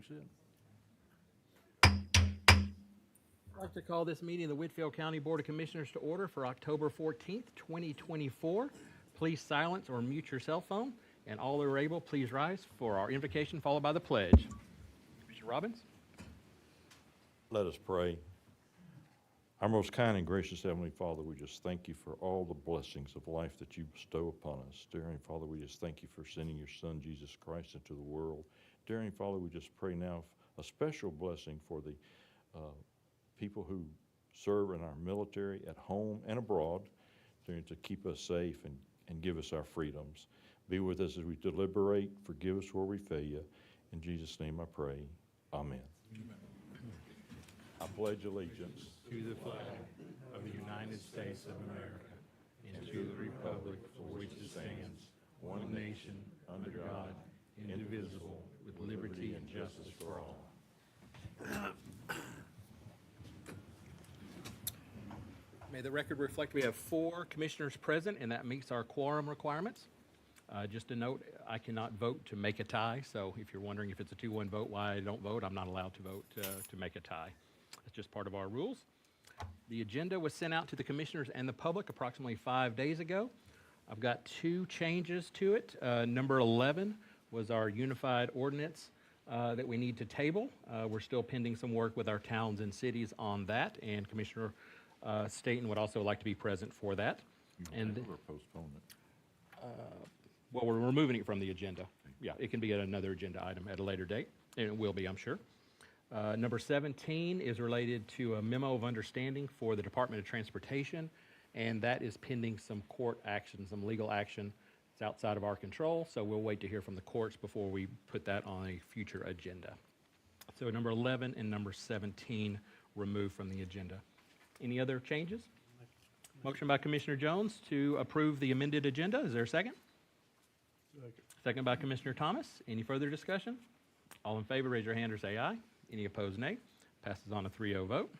Go sit. I'd like to call this meeting of the Whitfield County Board of Commissioners to order for October 14th, 2024. Please silence or mute your cell phone, and all who are able, please rise for our invocation followed by the pledge. Mr. Robbins? Let us pray. Our most kind and gracious Heavenly Father, we just thank you for all the blessings of life that you bestow upon us. Dear Heavenly Father, we just thank you for sending your Son, Jesus Christ, into the world. Dear Heavenly Father, we just pray now a special blessing for the people who serve in our military at home and abroad to keep us safe and give us our freedoms. Be with us as we deliberate. Forgive us where we fail you. In Jesus' name I pray. Amen. Amen. I pledge allegiance To the flag of the United States of America and to the republic for which it stands, one nation, under God, indivisible, with liberty and justice for all. May the record reflect we have 4 commissioners present, and that meets our quorum requirements. Just a note, I cannot vote to make a tie, so if you're wondering if it's a 2-1 vote why I don't vote, I'm not allowed to vote to make a tie. That's just part of our rules. The agenda was sent out to the commissioners and the public approximately 5 days ago. I've got 2 changes to it. Number 11 was our unified ordinance that we need to table. We're still pending some work with our towns and cities on that, and Commissioner Staton would also like to be present for that. And or postpone it. well, we're removing it from the agenda. Yeah, it can be at another agenda item at a later date, and it will be, I'm sure. Number 17 is related to a memo of understanding for the Department of Transportation, and that is pending some court action, some legal action. It's outside of our control, so we'll wait to hear from the courts before we put that on a future agenda. So number 11 and number 17 removed from the agenda. Any other changes? Motion by Commissioner Jones to approve the amended agenda. Is there a second? Second by Commissioner Thomas. Any further discussion? All in favor, raise your hand or say aye. Any opposed, nay. Passes on a 3-0 vote.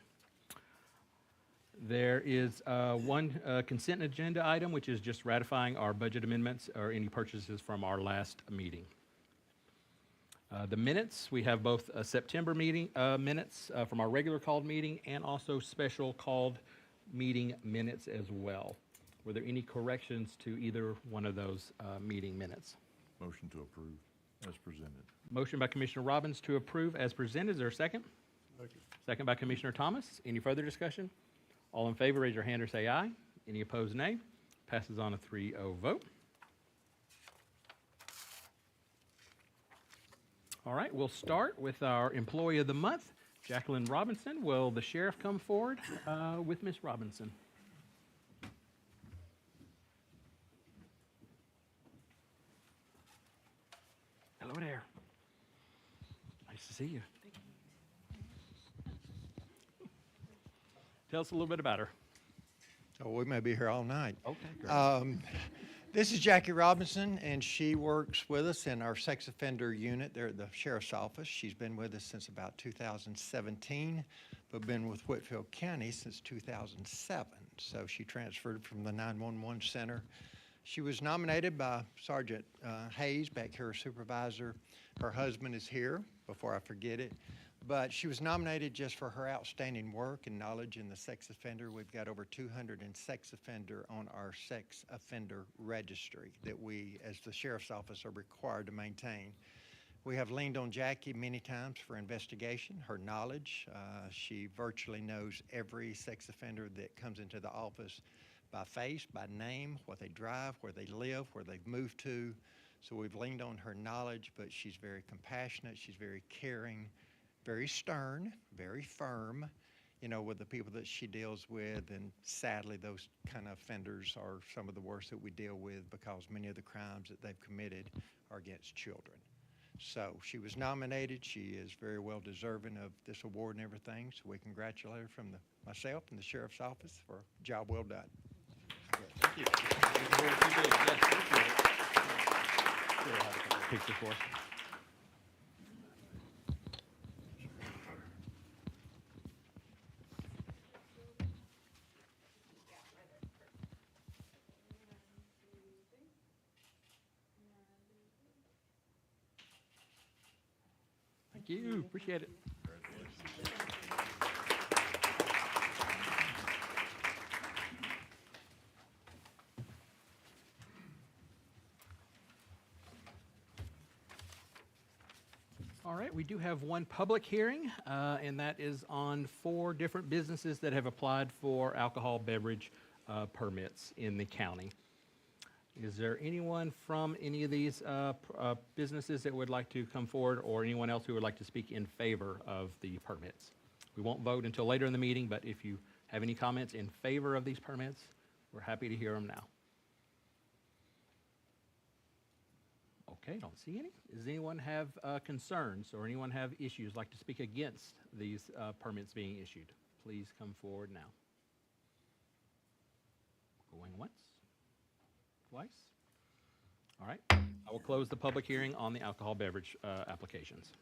There is one consent agenda item, which is just ratifying our budget amendments or any purchases from our last meeting. The minutes, we have both a September meeting minutes from our regular called meeting and also special called meeting minutes as well. Were there any corrections to either one of those meeting minutes? Motion to approve as presented. Motion by Commissioner Robbins to approve as presented. Is there a second? Second by Commissioner Thomas. Any further discussion? All in favor, raise your hand or say aye. Any opposed, nay. Passes on a 3-0 vote. All right, we'll start with our Employee of the Month, Jacqueline Robinson. Will the sheriff come forward with Ms. Robinson? Hello there. Nice to see you. Tell us a little bit about her. Oh, we may be here all night. Okay, great. This is Jackie Robinson, and she works with us in our sex offender unit there at the sheriff's office. She's been with us since about 2017, but been with Whitfield County since 2007. So she transferred from the 911 center. She was nominated by Sergeant Hayes, back here, supervisor. Her husband is here, before I forget it. But she was nominated just for her outstanding work and knowledge in the sex offender. We've got over 200 sex offender on our sex offender registry that we, as the sheriff's office, are required to maintain. We have leaned on Jackie many times for investigation, her knowledge. She virtually knows every sex offender that comes into the office by face, by name, what they drive, where they live, where they've moved to. So we've leaned on her knowledge, but she's very compassionate, she's very caring, very stern, very firm, you know, with the people that she deals with. And sadly, those kind of offenders are some of the worst that we deal with because many of the crimes that they've committed are against children. So she was nominated. She is very well deserving of this award and everything. So we congratulate her from myself and the sheriff's office for a job well done. Thank you. Thank you. Picture for us. Thank you. Appreciate it. All right, we do have one public hearing, and that is on 4 different businesses that have applied for alcohol beverage permits in the county. Is there anyone from any of these businesses that would like to come forward, or anyone else who would like to speak in favor of the permits? We won't vote until later in the meeting, but if you have any comments in favor of these permits, we're happy to hear them now. Okay, don't see any. Does anyone have concerns or anyone have issues, like to speak against these permits being issued? Please come forward now. Going once, twice. All right, I will close the public hearing on the alcohol beverage applications.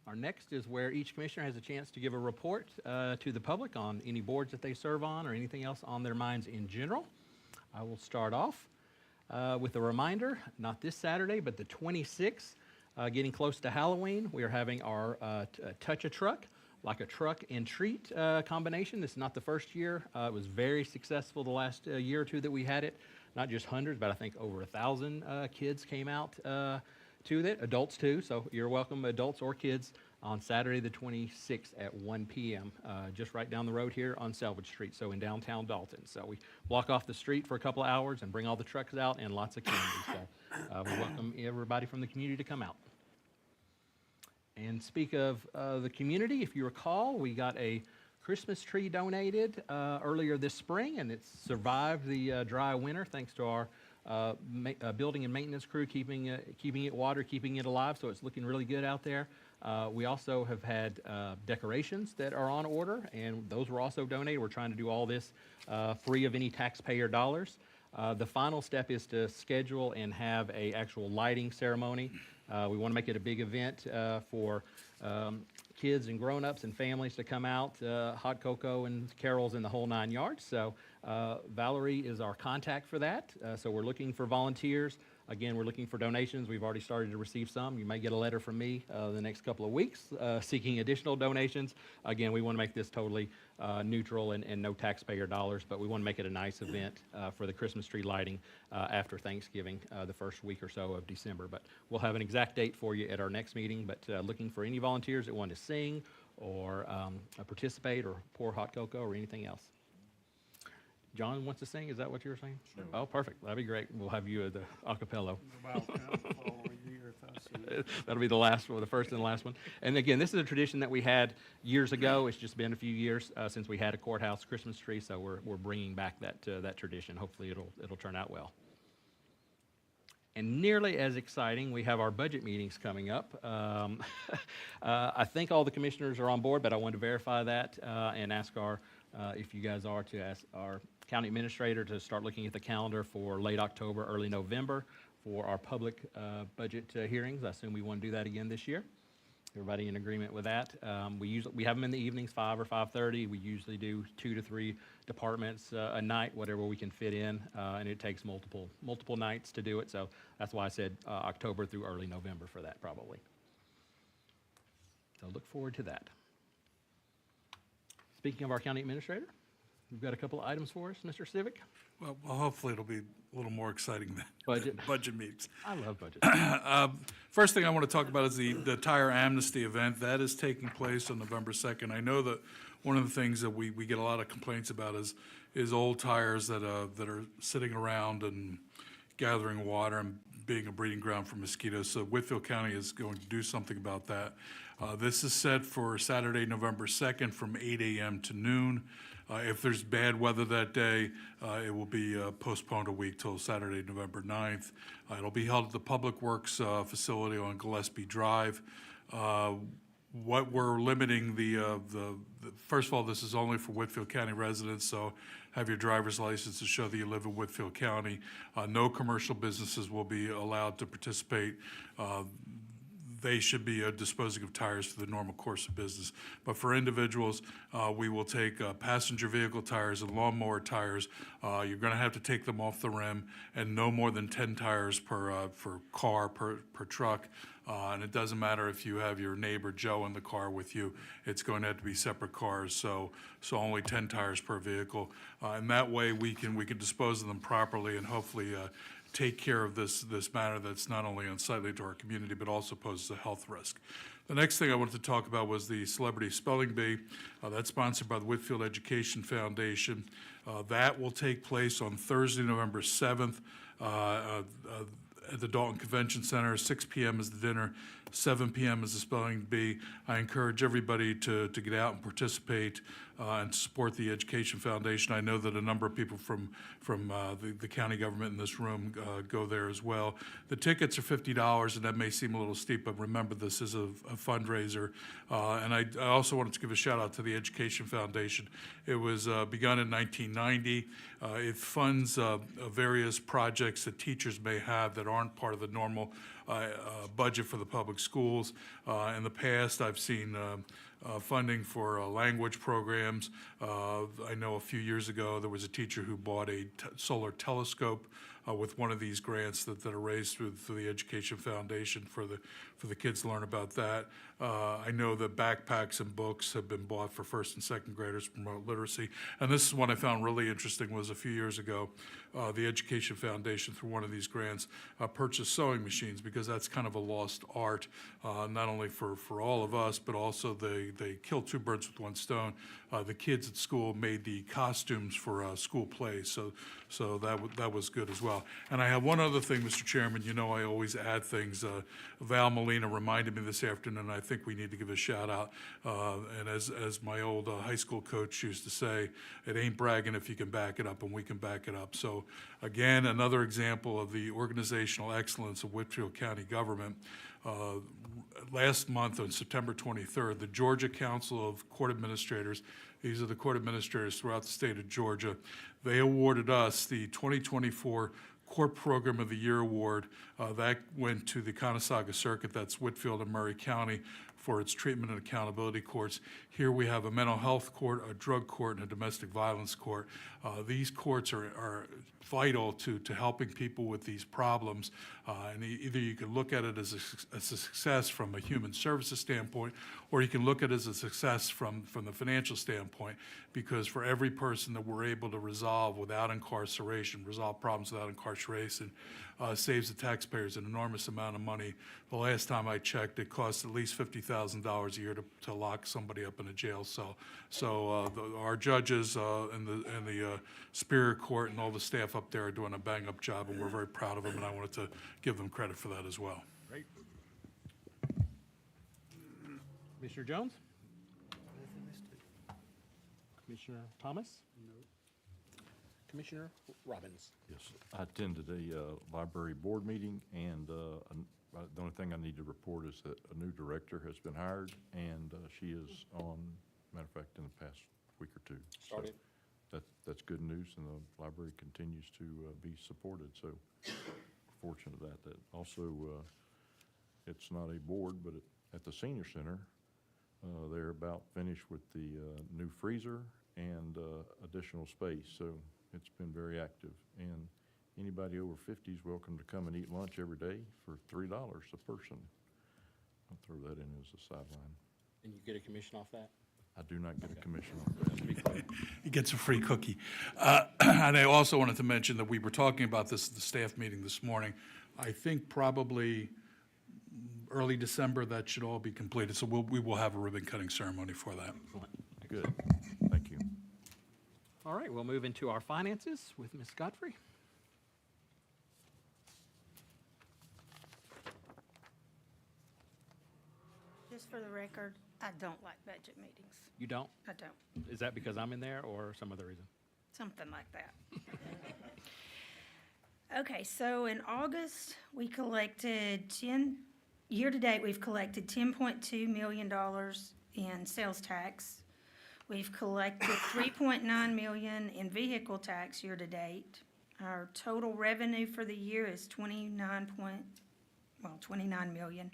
Our next is where each commissioner has a chance to give a report to the public on any boards that they serve on or anything else on their minds in general. I will start off with a reminder, not this Saturday, but the 26th, getting close to Halloween, we are having our Touch a Truck, like a truck and treat combination. This is not the first year. It was very successful the last year or two that we had it. Not just hundreds, but I think over 1,000 kids came out to it, adults too. So you're welcome, adults or kids, on Saturday the 26th at 1 p.m., just right down the road here on Salvage Street, so in downtown Dalton. So we block off the street for a couple of hours and bring all the trucks out and lots of candy. So we welcome everybody from the community to come out. And speak of the community, if you recall, we got a Christmas tree donated earlier this spring, and it's survived the dry winter thanks to our building and maintenance crew keeping it water, keeping it alive, so it's looking really good out there. We also have had decorations that are on order, and those were also donated. We're trying to do all this free of any taxpayer dollars. The final step is to schedule and have a actual lighting ceremony. We want to make it a big event for kids and grown-ups and families to come out, hot cocoa and carols in the whole 9 yards. So Valerie is our contact for that. So we're looking for volunteers. Again, we're looking for donations. We've already started to receive some. You may get a letter from me the next couple of weeks seeking additional donations. Again, we want to make this totally neutral and no taxpayer dollars, but we want to make it a nice event for the Christmas tree lighting after Thanksgiving, the first week or so of December. But we'll have an exact date for you at our next meeting, but looking for any volunteers that want to sing or participate or pour hot cocoa or anything else. John wants to sing, is that what you were saying? Sure. Oh, perfect, that'd be great. We'll have you at the acapella. That'll be the last one, the first and the last one. And again, this is a tradition that we had years ago. It's just been a few years since we had a courthouse Christmas tree, so we're bringing back that tradition. Hopefully it'll turn out well. And nearly as exciting, we have our budget meetings coming up. I think all the commissioners are on board, but I wanted to verify that and ask if you guys are, to ask our county administrator to start looking at the calendar for late October, early November for our public budget hearings. I assume we want to do that again this year. Everybody in agreement with that? We have them in the evenings, 5 or 5:30. We usually do 2 to 3 departments a night, whatever we can fit in, and it takes multiple nights to do it. So that's why I said October through early November for that, probably. So look forward to that. Speaking of our county administrator, we've got a couple of items for us, Mr. Civic. Well, hopefully it'll be a little more exciting than budget meetings. I love budget. First thing I want to talk about is the tire amnesty event. That is taking place on November 2nd. I know that one of the things that we get a lot of complaints about is old tires that are sitting around and gathering water and being a breeding ground for mosquitoes. So Whitfield County is going to do something about that. This is set for Saturday, November 2nd from 8 a.m. to noon. If there's bad weather that day, it will be postponed a week till Saturday, November 9th. It'll be held at the Public Works facility on Gillespie Drive. What we're limiting first of all, this is only for Whitfield County residents, so have your driver's license to show that you live in Whitfield County. No commercial businesses will be allowed to participate. they should be disposing of tires for the normal course of business. But for individuals, we will take passenger vehicle tires and lawnmower tires. You're going to have to take them off the rim, and no more than 10 tires per car, per truck. And it doesn't matter if you have your neighbor Joe in the car with you. It's going to have to be separate cars, so only 10 tires per vehicle. And that way, we can dispose of them properly and hopefully take care of this matter that's not only unsightly to our community, but also poses a health risk. The next thing I wanted to talk about was the Celebrity Spelling Bee. That's sponsored by the Whitfield Education Foundation. That will take place on Thursday, November 7th. At the Dalton Convention Center. 6 p.m. is the dinner, 7 p.m. is the spelling bee. I encourage everybody to get out and participate and support the Education Foundation. I know that a number of people from the county government in this room go there as well. The tickets are $50, and that may seem a little steep, but remember, this is a fundraiser. And I also wanted to give a shout out to the Education Foundation. It was begun in 1990. It funds various projects that teachers may have that aren't part of the normal budget for the public schools. In the past, I've seen funding for language programs. I know a few years ago there was a teacher who bought a solar telescope with one of these grants that are raised through the Education Foundation for the kids to learn about that. I know that backpacks and books have been bought for first and second graders to promote literacy. And this is one I found really interesting was a few years ago, the Education Foundation, through one of these grants, purchased sewing machines because that's kind of a lost art, not only for all of us, but also they kill two birds with one stone. The kids at school made the costumes for school plays, so that was good as well. And I have one other thing, Mr. Chairman. You know I always add things. Val Molina reminded me this afternoon, and I think we need to give a shout out. And as my old high school coach used to say, it ain't bragging if you can back it up, and we can back it up. So again, another example of the organizational excellence of Whitfield County government. Last month on September 23rd, the Georgia Council of Court Administrators, these are the court administrators throughout the state of Georgia, they awarded us the 2024 Court Program of the Year Award. That went to the Conasauga Circuit, that's Whitfield and Murray County, for its treatment and accountability courts. Here we have a mental health court, a drug court, and a domestic violence court. These courts are vital to helping people with these problems. And either you can look at it as a success from a human services standpoint, or you can look at it as a success from the financial standpoint, because for every person that we're able to resolve without incarceration, resolve problems without incarceration, saves the taxpayers an enormous amount of money. The last time I checked, it costs at least $50,000 a year to lock somebody up in a jail cell. So our judges and the Superior Court and all the staff up there are doing a bang-up job, and we're very proud of them, and I wanted to give them credit for that as well. Great. Commissioner Jones? Commissioner Thomas? No. Commissioner Robbins? Yes, I attended a library board meeting, and the only thing I need to report is that a new director has been hired, and she is on, matter of fact, in the past week or two. Started. So that's good news, and the library continues to be supported, so fortunate of that. Also, it's not a board, but at the senior center, they're about finished with the new freezer and additional space, so it's been very active. And anybody over 50 is welcome to come and eat lunch every day for $3 a person. I'll throw that in as a sideline. And you get a commission off that? I do not get a commission on that. He gets a free cookie. And I also wanted to mention that we were talking about this at the staff meeting this morning. I think probably early December, that should all be completed. So we will have a ribbon cutting ceremony for that. Good, thank you. All right, we'll move into our finances with Ms. Godfrey. Just for the record, I don't like budget meetings. You don't? I don't. Is that because I'm in there or some other reason? Something like that. Okay, so in August, we collected year-to-date, we've collected $10.2 million in sales tax. We've collected $3.9 million in vehicle tax year-to-date. Our total revenue for the year is $29 million.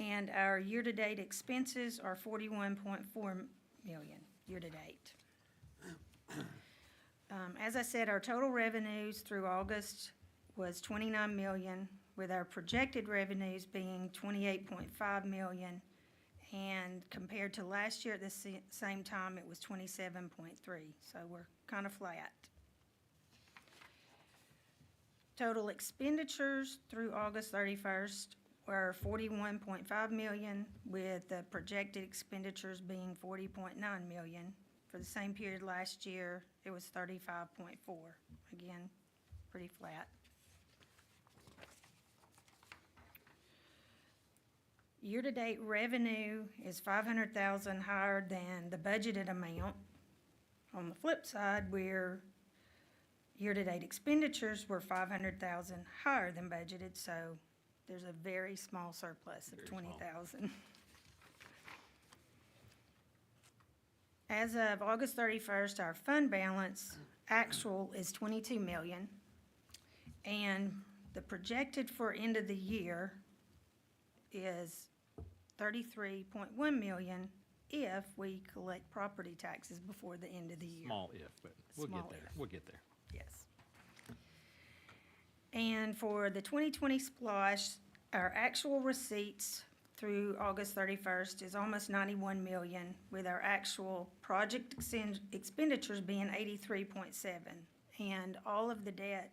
And our year-to-date expenses are 41.4 million, year-to-date. As I said, our total revenues through August was 29 million, with our projected revenues being 28.5 million. And compared to last year at the same time, it was 27.3, so we're kind of flat. Total expenditures through August 31st were 41.5 million, with the projected expenditures being 40.9 million. For the same period last year, it was 35.4. Again, pretty flat. Year-to-date revenue is 500,000 higher than the budgeted amount. On the flip side, year-to-date expenditures were 500,000 higher than budgeted, so there's a very small surplus of 20,000. As of August 31st, our fund balance actual is 22 million, and the projected for end of the year is 33.1 million if we collect property taxes before the end of the year. Small if, but we'll Small get there. if. We'll get there. Yes. And for the 2020 splosh, our actual receipts through August 31st is almost 91 million, with our actual project expenditures being 83.7. And all of the debt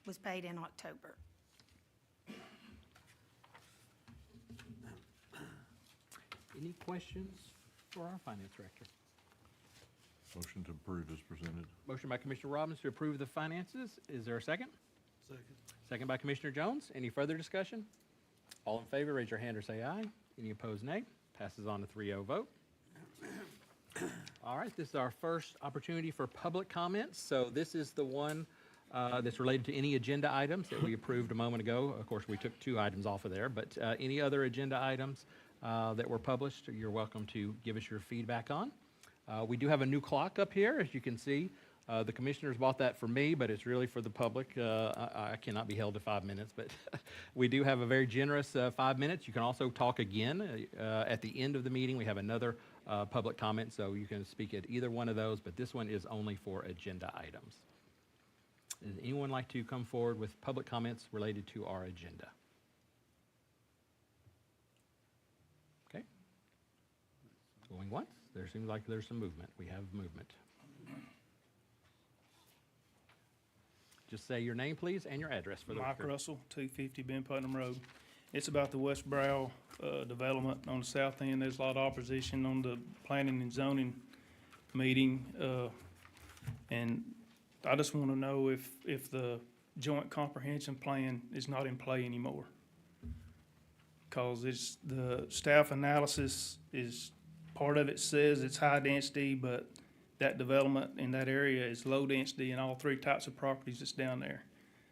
was paid in October. Any questions for our finance director? Motion to approve is presented. Motion by Commissioner Robbins to approve the finances. Is there a second? Second. Second by Commissioner Jones. Any further discussion? All in favor, raise your hand or say aye. Any opposed, nay. Passes on to 3-0 vote. All right, this is our first opportunity for public comments. So this is the one that's related to any agenda items that we approved a moment ago. Of course, we took 2 items off of there, but any other agenda items that were published, you're welcome to give us your feedback on. We do have a new clock up here, as you can see. The commissioners bought that for me, but it's really for the public. I cannot be held to 5 minutes, but we do have a very generous 5 minutes. You can also talk again at the end of the meeting. We have another public comment, so you can speak at either one of those, but this one is only for agenda items. Does anyone like to come forward with public comments related to our agenda? Okay. Going once. There seems like there's some movement. We have movement. Just say your name, please, and your address for the Mike record. Russell, 250 Ben Putnam Road. It's about the West Brow development on the south end. There's a lot of opposition on the planning and zoning meeting. And I just want to know if the joint comprehension plan is not in play anymore. Because it's, the staff analysis is, part of it says it's high density, but that development in that area is low density in all 3 types of properties that's down there.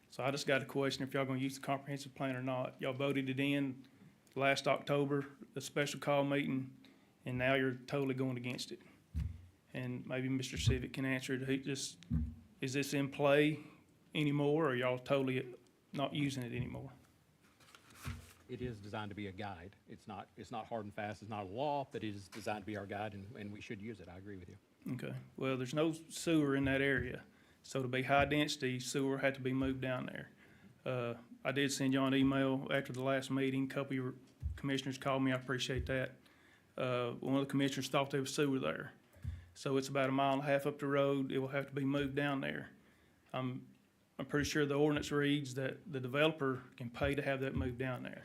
So I just got a question if y'all gonna use the comprehensive plan or not. Y'all voted it in last October, a special call meeting, and now you're totally going against it. And maybe Mr. Civic can answer it. Is this in play anymore, or y'all totally not using it anymore? It is designed to be a guide. It's not hard and fast. It's not a law, but it is designed to be our guide, and we should use it. I agree with you. Okay, well, there's no sewer in that area, so to be high density, sewer had to be moved down there. I did send y'all an email after the last meeting. A couple of your commissioners called me. I appreciate that. One of the commissioners thought there was sewer there. So it's about 1.5 miles up the road. It will have to be moved down there. I'm pretty sure the ordinance reads that the developer can pay to have that moved down there.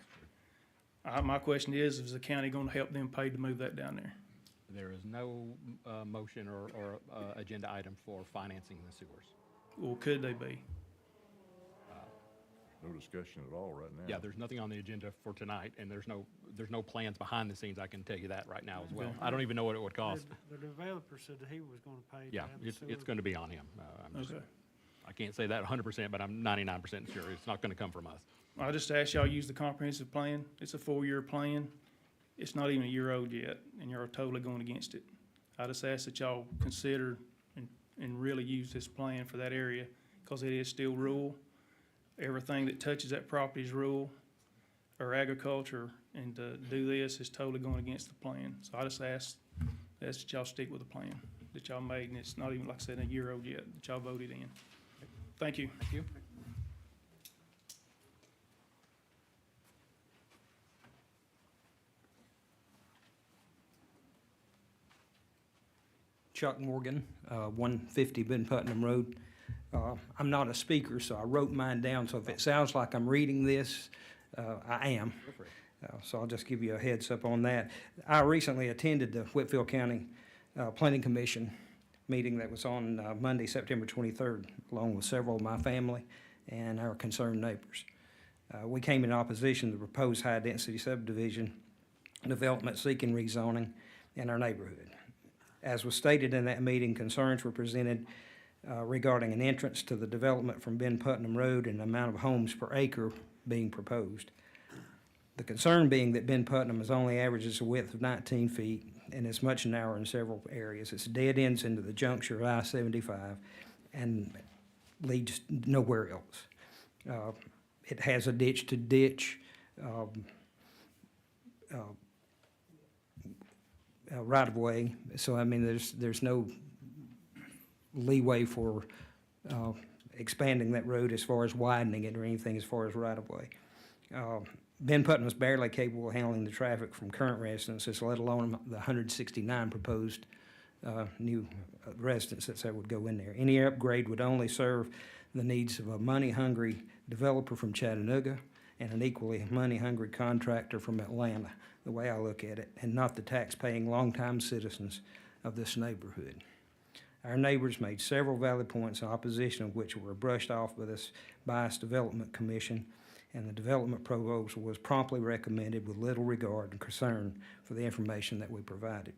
My question is the county gonna help them pay to move that down there? There is no motion or agenda item for financing the sewers. Or could they be? No discussion at all right now. Yeah, there's nothing on the agenda for tonight, and there's no plans behind the scenes. I can tell you that right now as well. Okay. I don't even know what it would cost. The developer said that he was gonna pay to Yeah, have the it's sewer. going to be on him. Okay. I can't say that 100%, but I'm 99% sure it's not going to come from us. I just asked y'all to use the comprehensive plan. It's a 4-year plan. It's not even a year old yet, and you're totally going against it. I just ask that y'all consider and really use this plan for that area, because it is still rural. Everything that touches that property is rural, or agriculture, and to do this is totally going against the plan. So I just ask that y'all stick with the plan that y'all made, and it's not even, like I said, a year old yet, that y'all voted in. Thank you. Thank you. Chuck Morgan, 150 Ben Putnam Road. I'm not a speaker, so I wrote mine down, so if it sounds like I'm reading this, I am. So I'll just give you a heads up on that. I recently attended the Whitfield County Planning Commission meeting that was on Monday, September 23rd, along with several of my family and our concerned neighbors. We came in opposition to the proposed high-density subdivision development seeking rezoning in our neighborhood. As was stated in that meeting, concerns were presented regarding an entrance to the development from Ben Putnam Road and the amount of homes per acre being proposed. The concern being that Ben Putnam is only averages a width of 19 feet and is much narrower in several areas. It's dead ends into the juncture of I-75 and leads nowhere else. It has a ditch-to-ditch right-of-way, so I mean, there's no leeway for expanding that road as far as widening it or anything as far as right-of-way. Ben Putnam is barely capable of handling the traffic from current residences, let alone the 169 proposed new residences that would go in there. Any upgrade would only serve the needs of a money-hungry developer from Chattanooga and an equally money-hungry contractor from Atlanta, the way I look at it, and not the tax-paying, long-time citizens of this neighborhood. Our neighbors made several valid points in opposition of which were brushed off by this biased development commission, and the development proposal was promptly recommended with little regard and concern for the information that we provided.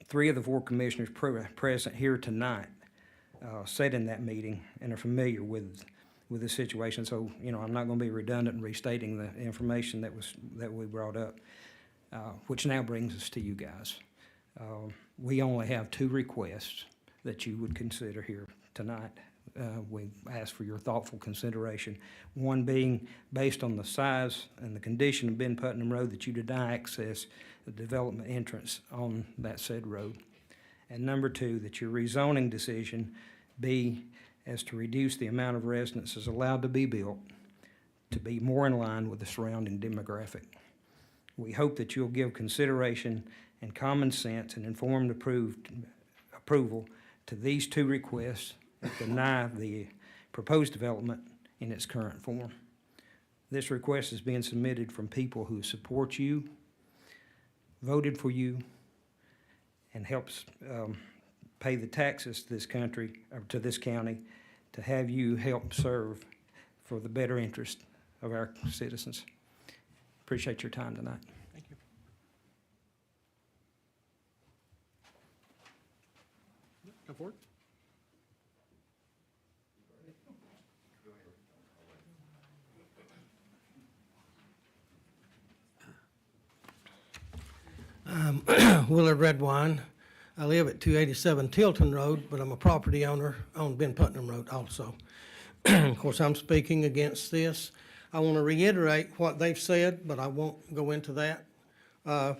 3 of the 4 commissioners present here tonight sat in that meeting and are familiar with the situation, so I'm not going to be redundant in restating the information that we brought up, which now brings us to you guys. We only have 2 requests that you would consider here tonight. We ask for your thoughtful consideration. One being, based on the size and the condition of Ben Putnam Road, that you deny access the development entrance on that said road. And number 2, that your rezoning decision be as to reduce the amount of residences allowed to be built to be more in line with the surrounding demographic. We hope that you'll give consideration and common sense and informed approval to these 2 requests and deny the proposed development in its current form. This request is being submitted from people who support you, voted for you, and helps pay the taxes to this country, or to this county, to have you help serve for the better interest of our citizens. Appreciate your time tonight. Thank you. Come forward. Willard Redwine. I live at 287 Tilton Road, but I'm a property owner on Ben Putnam Road also. Of course, I'm speaking against this. I want to reiterate what they've said, but I won't go into that.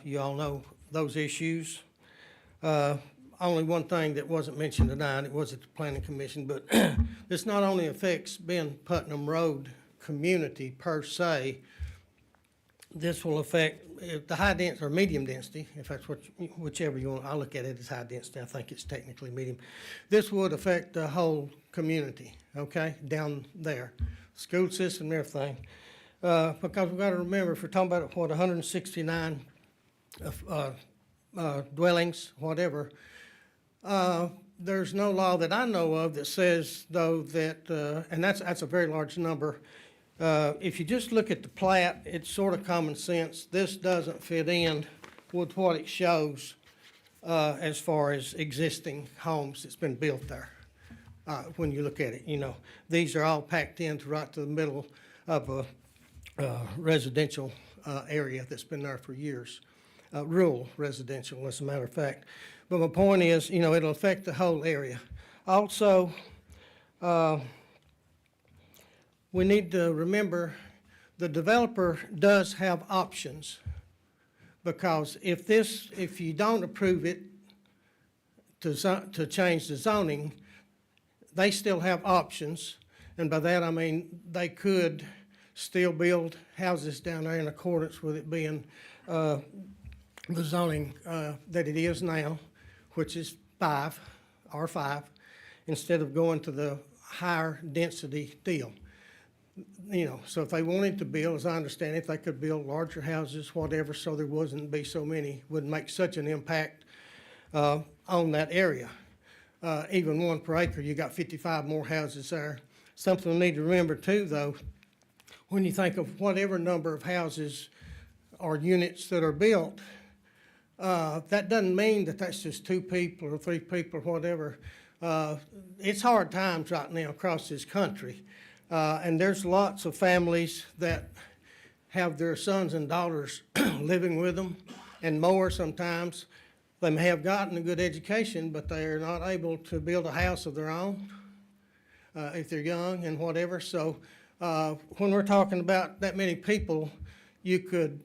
You all know those issues. Only one thing that wasn't mentioned tonight, it was at the Planning Commission, but this not only affects Ben Putnam Road community per se, this will affect the high density or medium density, if that's whichever you want. I look at it as high density. I think it's technically medium. This would affect the whole community, okay, down there, school system and everything. Because we've got to remember, if we're talking about 169 dwellings, whatever, there's no law that I know of that says, though, that, and that's a very large number. If you just look at the plat, it's sort of common sense. This doesn't fit in with what it shows as far as existing homes that's been built there. When you look at it, these are all packed into right to the middle of a residential area that's been there for years, rural residential, as a matter of fact. But my point is, it'll affect the whole area. Also, we need to remember the developer does have options. Because if you don't approve it to change the zoning, they still have options. And by that, I mean, they could still build houses down there in accordance with it being, the zoning, that it is now, which is R5, instead of going to the higher density deal. You know, so if they wanted to build, as I understand it, they could build larger houses, whatever, so there wouldn't be so many, wouldn't make such an impact on that area. Even 1 per acre, you got 55 more houses there. Something we need to remember too, though, when you think of whatever number of houses or units that are built, that doesn't mean that that's just 2 people or 3 people or whatever. It's hard times right now across this country. And there's lots of families that have their sons and daughters living with them, and more sometimes. They may have gotten a good education, but they are not able to build a house of their own if they're young and whatever. So when we're talking about that many people, you could,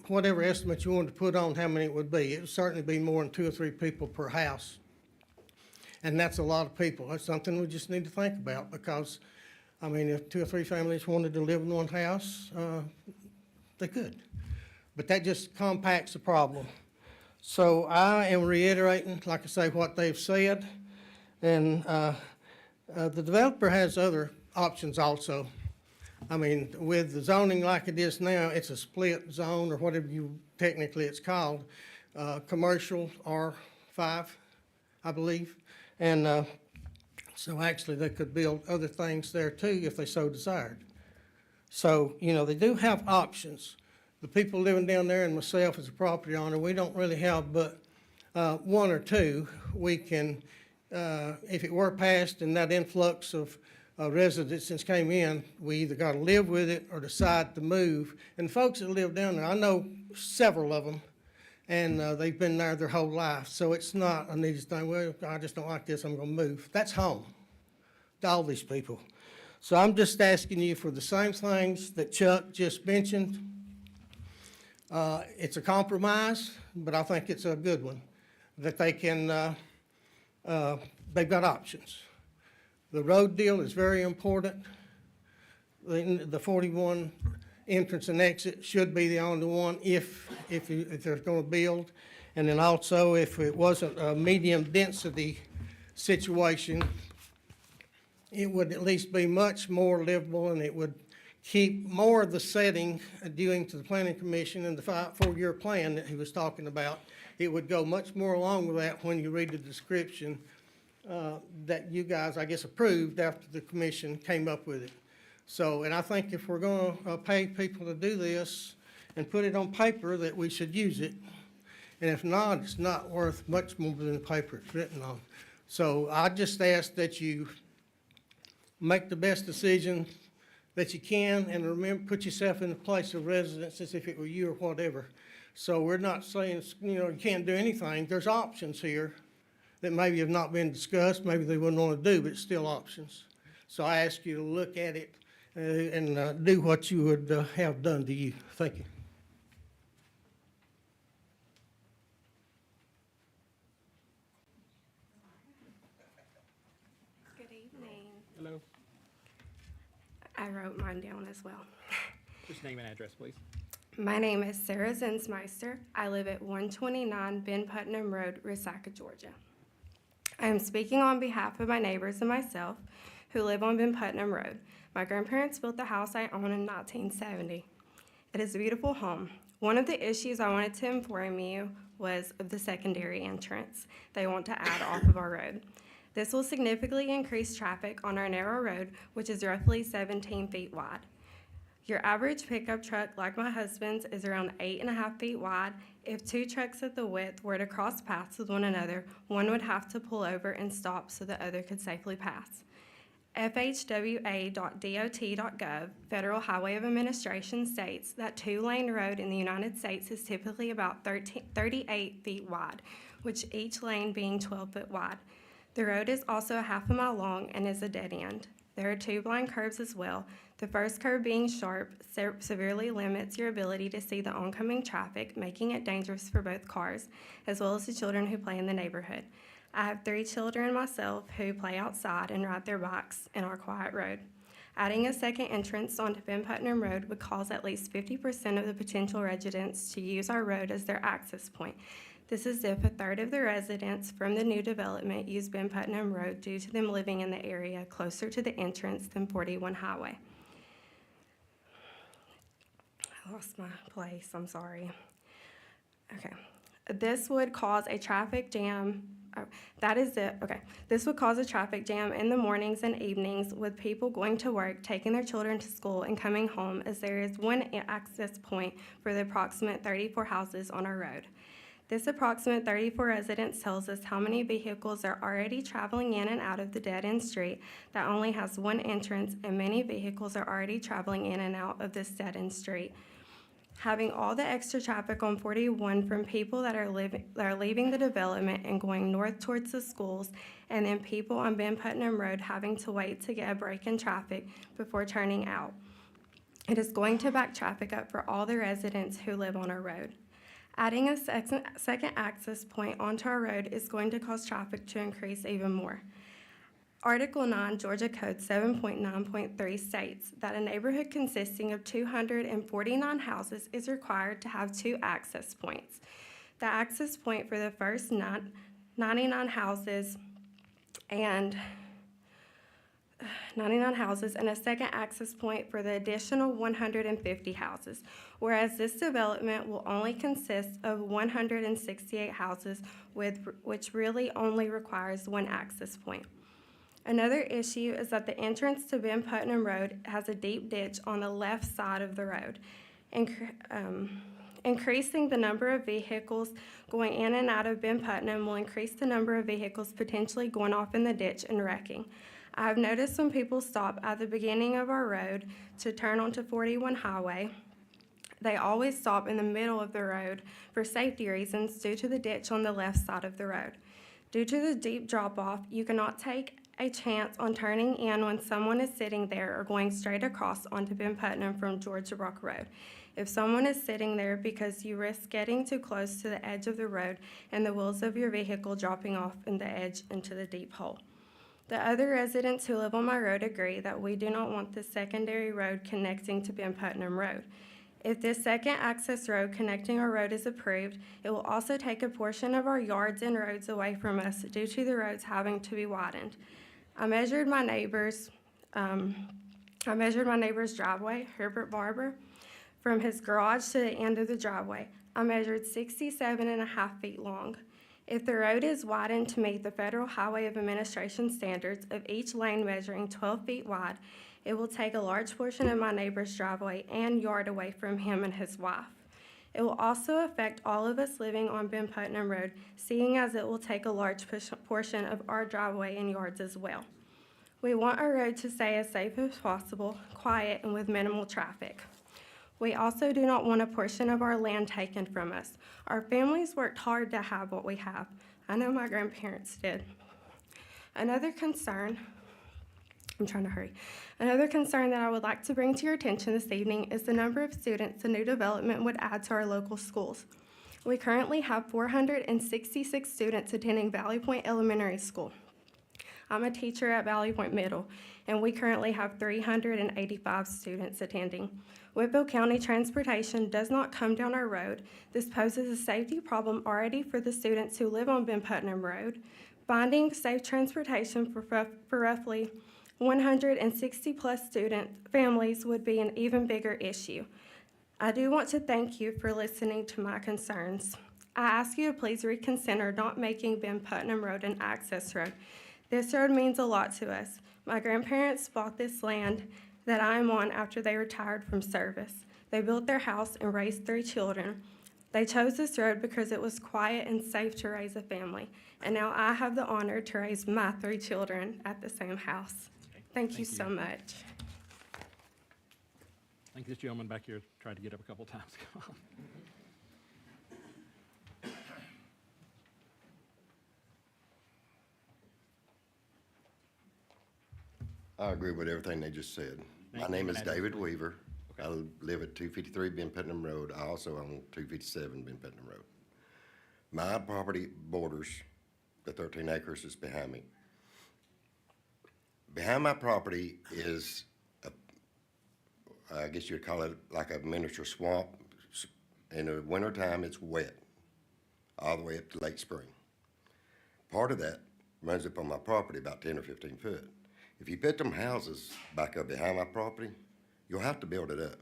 whatever estimate you wanted to put on how many it would certainly be more than 2 or 3 people per house. And that's a lot of people. That's something we just need to think about because, I mean, if 2 or 3 families wanted to live in one house, they could. But that just compacts the problem. So I am reiterating, like I say, what they've said. And the developer has other options also. I mean, with the zoning like it is now, it's a split zone or whatever technically it's called, commercial R5, I believe. And so actually they could build other things there too if they so desired. So, you know, they do have options. The people living down there and myself as a property owner, we don't really have but 1 or 2. We can, if it were passed and that influx of residents came in, we either got to live with it or decide to move. And folks that live down there, I know several of them, and they've been there their whole life. So it's not a needy thing, well, I just don't like this, I'm going to move. That's home to all these people. So I'm just asking you for the same things that Chuck just mentioned. It's a compromise, but I think it's a good one, that they can, they've got options. The road deal is very important. The 41 entrance and exit should be the only one if they're going to build. And then also, if it wasn't a medium density situation, it would at least be much more livable, and it would keep more of the setting due to the planning commission and the 4-year plan that he was talking about. It would go much more along with that when you read the description that you guys, I guess, approved after the commission came up with it. So, and I think if we're going to pay people to do this and put it on paper, that we should use it. And if not, it's not worth much more than the paper it's written on. So I just ask that you make the best decision that you can, and remember, put yourself in the place of residents as if it were you or whatever. So we're not saying, you know, you can't do anything. There's options here that maybe have not been discussed, maybe they wouldn't want to do, but it's still options. So I ask you to look at it and do what you would have done to you. Thank you. Good evening. Hello. I wrote mine down as well. Just name and address, please. My name is Sarah Zinsmeister. I live at 129 Ben Putnam Road, Resaca, Georgia. I am speaking on behalf of my neighbors and myself who live on Ben Putnam Road. My grandparents built the house I own in 1970. It is a beautiful home. One of the issues I wanted to inform you was of the secondary entrance they want to add off of our road. This will significantly increase traffic on our narrow road, which is roughly 17 feet wide. Your average pickup truck, like my husband's, is around 8.5 feet wide. If 2 trucks at the width were to cross paths with one another, one would have to pull over and stop so the other could safely pass. FHWA.dot.gov, Federal Highway of Administration, states that 2-lane road in the United States is typically about 38 feet wide, which each lane being 12 foot wide. The road is also a half a mile long and is a dead end. There are 2 blind curves as well. The first curve being sharp severely limits your ability to see the oncoming traffic, making it dangerous for both cars, as well as the children who play in the neighborhood. I have 3 children myself who play outside and ride their bikes in our quiet road. Adding a second entrance onto Ben Putnam Road would cause at least 50% of the potential residents to use our road as their access point. This is if a third of the residents from the new development use Ben Putnam Road due to them living in the area closer to the entrance than 41 Highway. I lost my place, I'm sorry. Okay. This would cause a traffic jam. Oh, that is it. Okay. This would cause a traffic jam in the mornings and evenings with people going to work, taking their children to school, and coming home, as there is one access point for the approximate 34 houses on our road. This approximate 34 residents tells us how many vehicles are already traveling in and out of the dead-end street that only has one entrance, and many vehicles are already traveling in and out of this dead-end street. Having all the extra traffic on 41 from people that are leaving the development and going north towards the schools, and then people on Ben Putnam Road having to wait to get a break in traffic before turning out. It is going to back traffic up for all the residents who live on our road. Adding a second access point onto our road is going to cause traffic to increase even more. Article 9, Georgia Code 7.9.3 states that a neighborhood consisting of 249 houses is required to have 2 access points. The access point for the first 99 houses and a second access point for the additional 150 houses, whereas this development will only consist of 168 houses, which really only requires 1 access point. Another issue is that the entrance to Ben Putnam Road has a deep ditch on the left side of the road. Increasing the number of vehicles going in and out of Ben Putnam will increase the number of vehicles potentially going off in the ditch and wrecking. I have noticed when people stop at the beginning of our road to turn onto 41 Highway, they always stop in the middle of the road for safety reasons due to the ditch on the left side of the road. Due to the deep drop-off, you cannot take a chance on turning in when someone is sitting there or going straight across onto Ben Putnam from Georgia Rock Road. If someone is sitting there, because you risk getting too close to the edge of the road and the wheels of your vehicle dropping off in the edge into the deep hole. The other residents who live on my road agree that we do not want the secondary road connecting to Ben Putnam Road. If this second access road connecting our road is approved, it will also take a portion of our yards and roads away from us due to the roads having to be widened. I measured my neighbor's driveway, Herbert Barber, from his garage to the end of the driveway. I measured 67.5 feet long. If the road is widened to meet the Federal Highway of Administration standards of each lane measuring 12 feet wide, it will take a large portion of my neighbor's driveway and yard away from him and his wife. It will also affect all of us living on Ben Putnam Road, seeing as it will take a large portion of our driveway and yards as well. We want our road to stay as safe as possible, quiet, and with minimal traffic. We also do not want a portion of our land taken from us. Our families worked hard to have what we have. I know my grandparents did. Another concern that I would like to bring to your attention this evening is the number of students the new development would add to our local schools. We currently have 466 students attending Valley Point Elementary School. I'm a teacher at Valley Point Middle, and we currently have 385 students attending. Whitfield County transportation does not come down our road. This poses a safety problem already for the students who live on Ben Putnam Road. Finding safe transportation for roughly 160-plus student families would be an even bigger issue. I do want to thank you for listening to my concerns. I ask you to please reconsider not making Ben Putnam Road an access road. This road means a lot to us. My grandparents bought this land that I am on after they retired from service. They built their house and raised 3 children. They chose this road because it was quiet and safe to raise a family. And now I have the honor to raise my 3 children at the same house. Thank you so much. I think this gentleman back here tried to get up a couple times. I agree with everything they just said. My Thank you. name is Address, David please. Weaver. I live at 253 Ben Putnam Road. I also own 257 Ben Putnam Road. My property borders the 13 acres is behind me. Behind my property is, I guess you'd call it like a miniature swamp. In the wintertime, it's wet, all the way up to late spring. Part of that runs up on my property about 10 or 15 foot. If you put them houses back up behind my property, you'll have to build it up.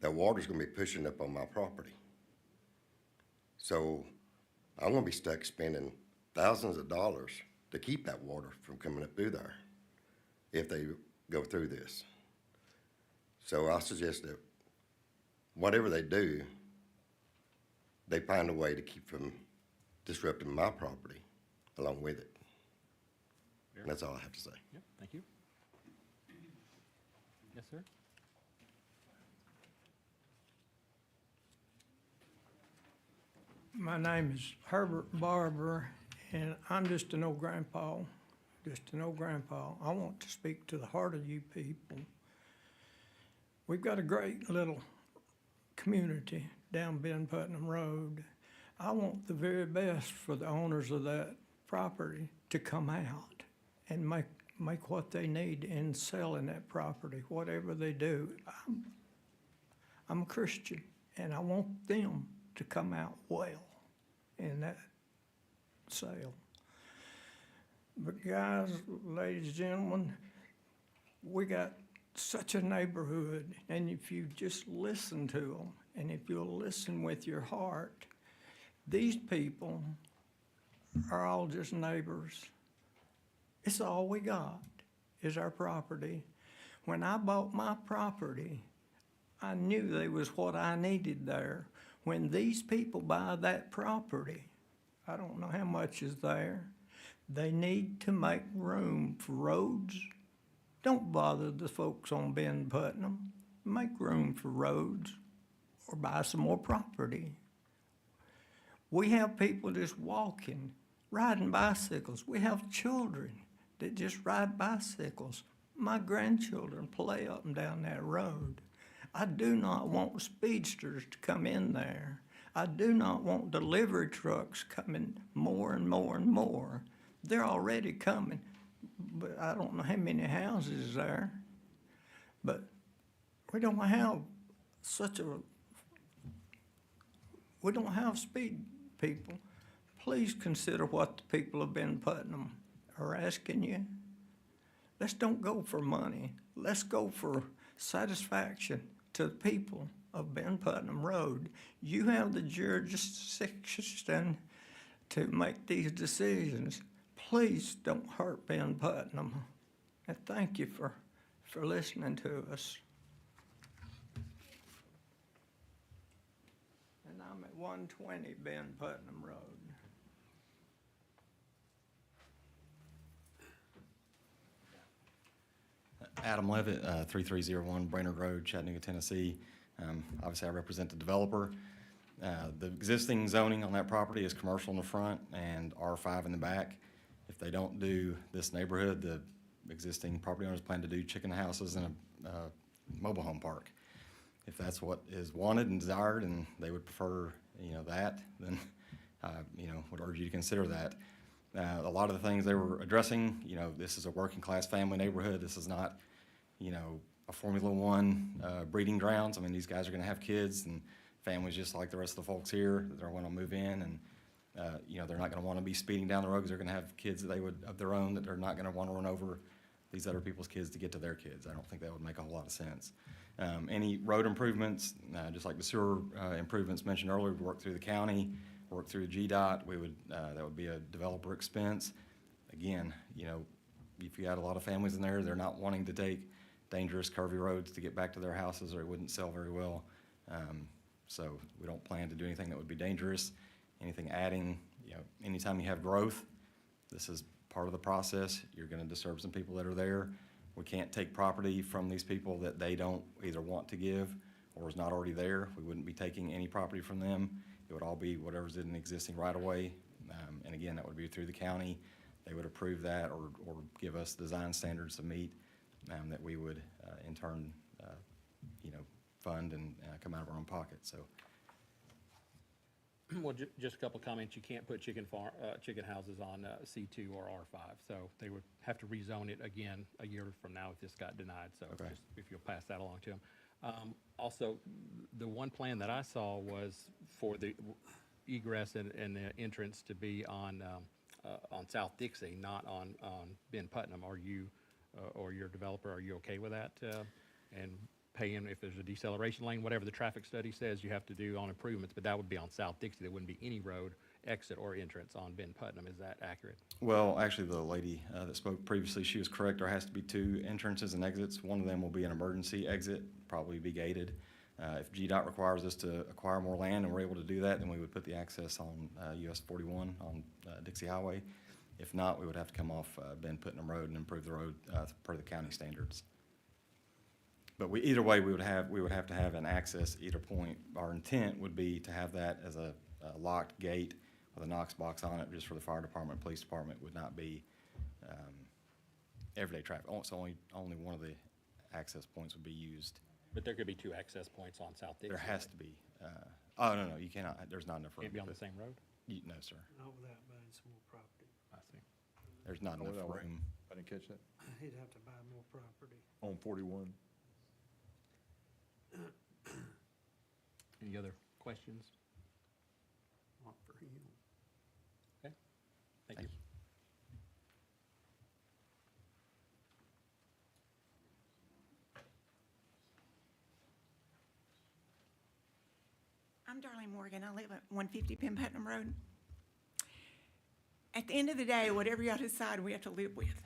That water's gonna be pushing up on my property. So I'm gonna be stuck spending thousands of dollars to keep that water from coming up through there if they go through this. So I suggest that whatever they do, they find a way to keep from disrupting my property along with it. And that's all I have to say. Yep, thank you. Yes, sir? My name is Herbert Barber, and I'm just an old grandpa, I want to speak to the heart of you people. We've got a great little community down Ben Putnam Road. I want the very best for the owners of that property to come out and make what they need in selling that property, whatever they do. I'm a Christian, and I want them to come out well in that sale. But guys, ladies, gentlemen, we got such a neighborhood, and if you just listen to them, and if you'll listen with your heart, these people are all just neighbors. It's all we got is our property. When I bought my property, I knew there was what I needed there. When these people buy that property, I don't know how much is there. They need to make room for roads. Don't bother the folks on Ben Putnam. Make room for roads or buy some more property. We have people just walking, riding bicycles. We have children that just ride bicycles. My grandchildren play up and down that road. I do not want speedsters to come in there. I do not want delivery trucks coming more and more and more. They're already coming, but I don't know how many houses is there. But we don't have we don't have speed people. Please consider what the people of Ben Putnam are asking you. Let's don't go for money. Let's go for satisfaction to the people of Ben Putnam Road. You have the jurisdiction to make these decisions. Please don't hurt Ben Putnam. And thank you for listening to us. And I'm at 120 Ben Putnam Road. Adam Levitt, 3301 Brainerd Road, Chattanooga, Tennessee. Obviously, I represent the developer. The existing zoning on that property is commercial in the front and R5 in the back. If they don't do this neighborhood, the existing property owners plan to do chicken houses and a mobile home park. If that's what is wanted and desired, and they would prefer, that, then, would urge you to consider that. A lot of the things they were addressing, this is a working class family neighborhood. This is not, a Formula One breeding grounds. I mean, these guys are gonna have kids and families just like the rest of the folks here. They're gonna move in and, they're not gonna wanna be speeding down the road because they're gonna have kids that they would, of their own, that they're not gonna wanna run over these other people's kids to get to their kids. I don't think that would make a whole lot of sense. Any road improvements, just like the sewer improvements mentioned earlier, would work through the county, work through GDOT. We would, that would be a developer expense. Again, if you had a lot of families in there, they're not wanting to take dangerous curvy roads to get back to their houses, or it wouldn't sell very well. So we don't plan to do anything that would be dangerous. Anything adding, anytime you have growth, this is part of the process. You're gonna disturb some people that are there. We can't take property from these people that they don't either want to give or is not already there. We wouldn't be taking any property from them. It would all be whatever's in the existing right-of-way. And again, that would be through the county. They would approve that or give us design standards to meet. that we would in turn, fund and come out of our own pocket, so. Well, just a couple of comments. You can't put chicken houses on C2 or R5, so they would have to rezone it again a year from now if this got denied, so Okay. just if you'll pass that along to them. Also, the one plan that I saw was for the egress and the entrance to be on South Dixie, not on Ben Putnam. Are you, or your developer, are you okay with that? And paying if there's a deceleration lane, whatever the traffic study says you have to do on improvements, but that would be on South Dixie. There wouldn't be any road exit or entrance on Ben Putnam. Is that accurate? Well, actually, the lady that spoke previously, she was correct. There has to be 2 entrances and exits. One of them will be an emergency exit, probably be gated. If GDOT requires us to acquire more land and we're able to do that, then we would put the access on US 41 on Dixie Highway. If not, we would have to come off Ben Putnam Road and improve the road per the county standards. But either way, we would have to have an access either point. Our intent would be to have that as a locked gate with a Knox box on it, just for the fire department, police department. Would not be everyday traffic. So only one of the access points would be used. But there could be 2 access points on South Dixie. There has to be. No, you cannot. There's not enough room. Can't be to on the put- same road? No, sir. Not without buying some more property. I see. There's not Oh, enough without room. I didn't catch that. He'd have to buy more property. On 41. Any other questions? Not for him. Okay, thank you. I'm Darlene Morgan. I live at 150 Penn Putnam Road. At the end of the day, whatever y'all decide, we have to live with.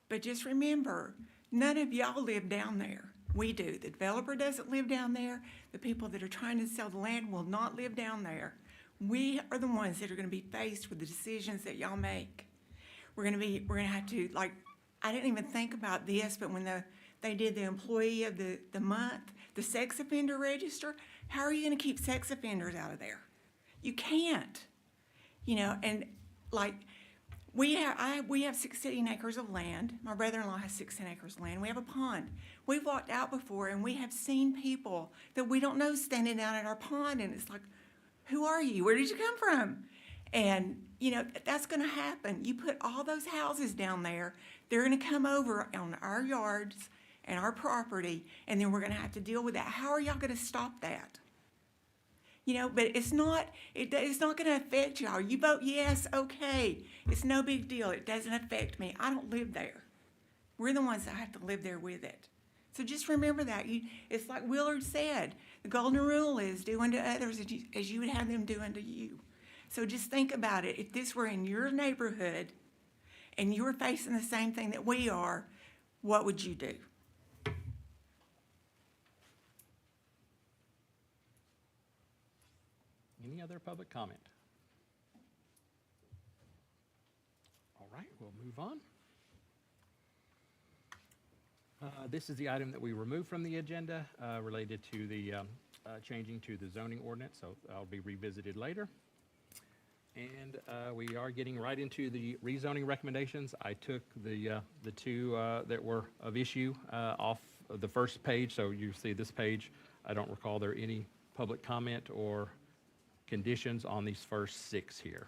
But just remember, none of y'all live down there. We do. The developer doesn't live down there. The people that are trying to sell the land will not live down there. We are the ones that are gonna be faced with the decisions that y'all make. We're gonna have to, like, I didn't even think about this, but when they did the employee of the month, the sex offender register, how are you gonna keep sex offenders out of there? You can't. And like, we have 16 acres of land. My brother-in-law has 16 acres of land. We have a pond. We've walked out before and we have seen people that we don't know standing down at our pond, and it's like, who are you? Where did you come from? And, that's gonna happen. You put all those houses down there, they're gonna come over on our yards and our property, and then we're gonna have to deal with that. How are y'all gonna stop that? But it's not gonna affect y'all. You vote yes, okay. It's no big deal. It doesn't affect me. I don't live there. We're the ones that have to live there with it. So just remember that. It's like Willard said, the golden rule is do unto others as you would have them do unto you. So just think about it. If this were in your neighborhood and you were facing the same thing that we are, what would you do? Any other public comment? All right, we'll move on. This is the item that we removed from the agenda related to the changing to the zoning ordinance, so I'll be revisited later. And we are getting right into the rezoning recommendations. I took the 2 that were of issue off of the first page, so you see this page. I don't recall there any public comment or conditions on these first 6 here.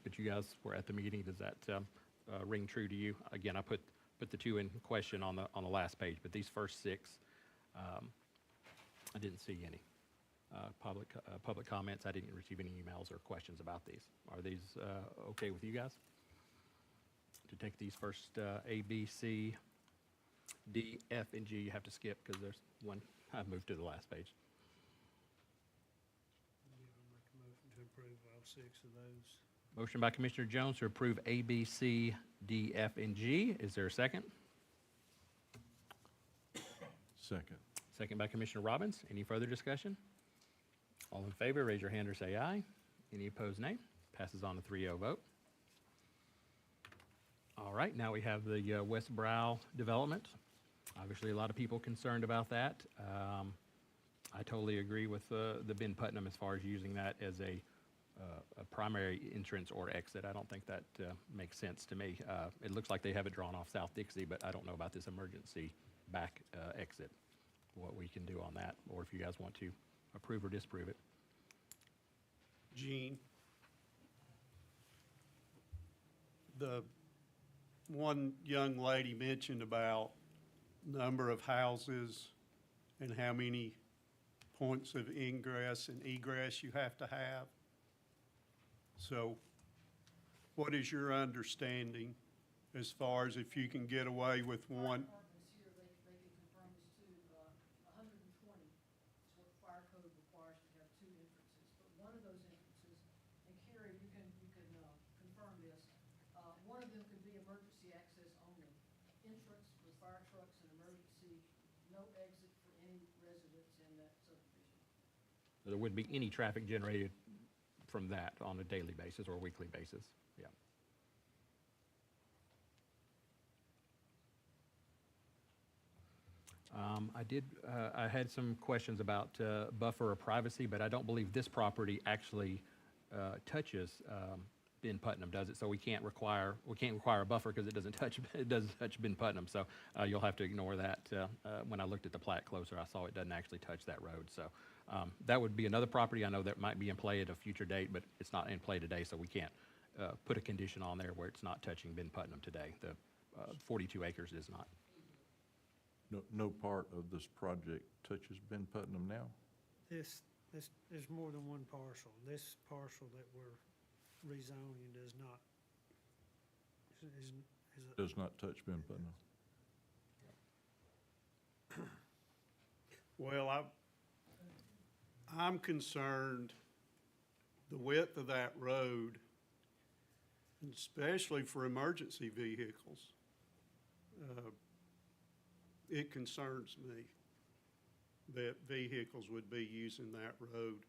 But you guys were at the meeting. Does that ring true to you? Again, I put the 2 in question on the last page, but these first 6, I didn't see any public comments. I didn't receive any emails or questions about these. Are these okay with you guys? To take these first A, B, C, D, F, and G, you have to skip because there's one. I've moved to the last page. Motion to approve all 6 of those. Motion by Commissioner Jones to approve A, B, C, D, F, and G. Is there a second? Second. Second by Commissioner Robbins. Any further discussion? All in favor, raise your hand or say aye. Any opposed, nay. Passes on a 3-0 vote. All right, now we have the West Brow development. Obviously, a lot of people concerned about that. I totally agree with the Ben Putnam as far as using that as a a primary entrance or exit. I don't think that makes sense to me. It looks like they have it drawn off South Dixie, but I don't know about this emergency back exit, what we can do on that, or if you guys want to approve or disapprove it. Gene, the one young lady mentioned about number of houses and how many points of ingress and egress you have to have. So what is your understanding as far as if you can get away with one? Departments here, they can confirm this too, 120 is what the fire code requires to have 2 entrances. But one of those entrances, and Carrie, you can confirm this, one of them could be emergency access only. Entrance for fire trucks and emergency, no exit for any residents in that subdivision. There wouldn't be any traffic generated from that on a daily basis or weekly basis, yeah. I had some questions about buffer or privacy, but I don't believe this property actually touches Ben Putnam, does it? So we can't require a buffer because it doesn't touch Ben Putnam. So you'll have to ignore that. When I looked at the plat closer, I saw it doesn't actually touch that road. So that would be another property. I know that might be in play at a future date, but it's not in play today, so we can't put a condition on there where it's not touching Ben Putnam today. The 42 acres is not. No part of this project touches Ben Putnam now? There's more than one parcel. This parcel that we're rezoning does not, Does not touch Ben Putnam? Well, I'm concerned the width of that road, and especially for emergency vehicles. It concerns me that vehicles would be using that road.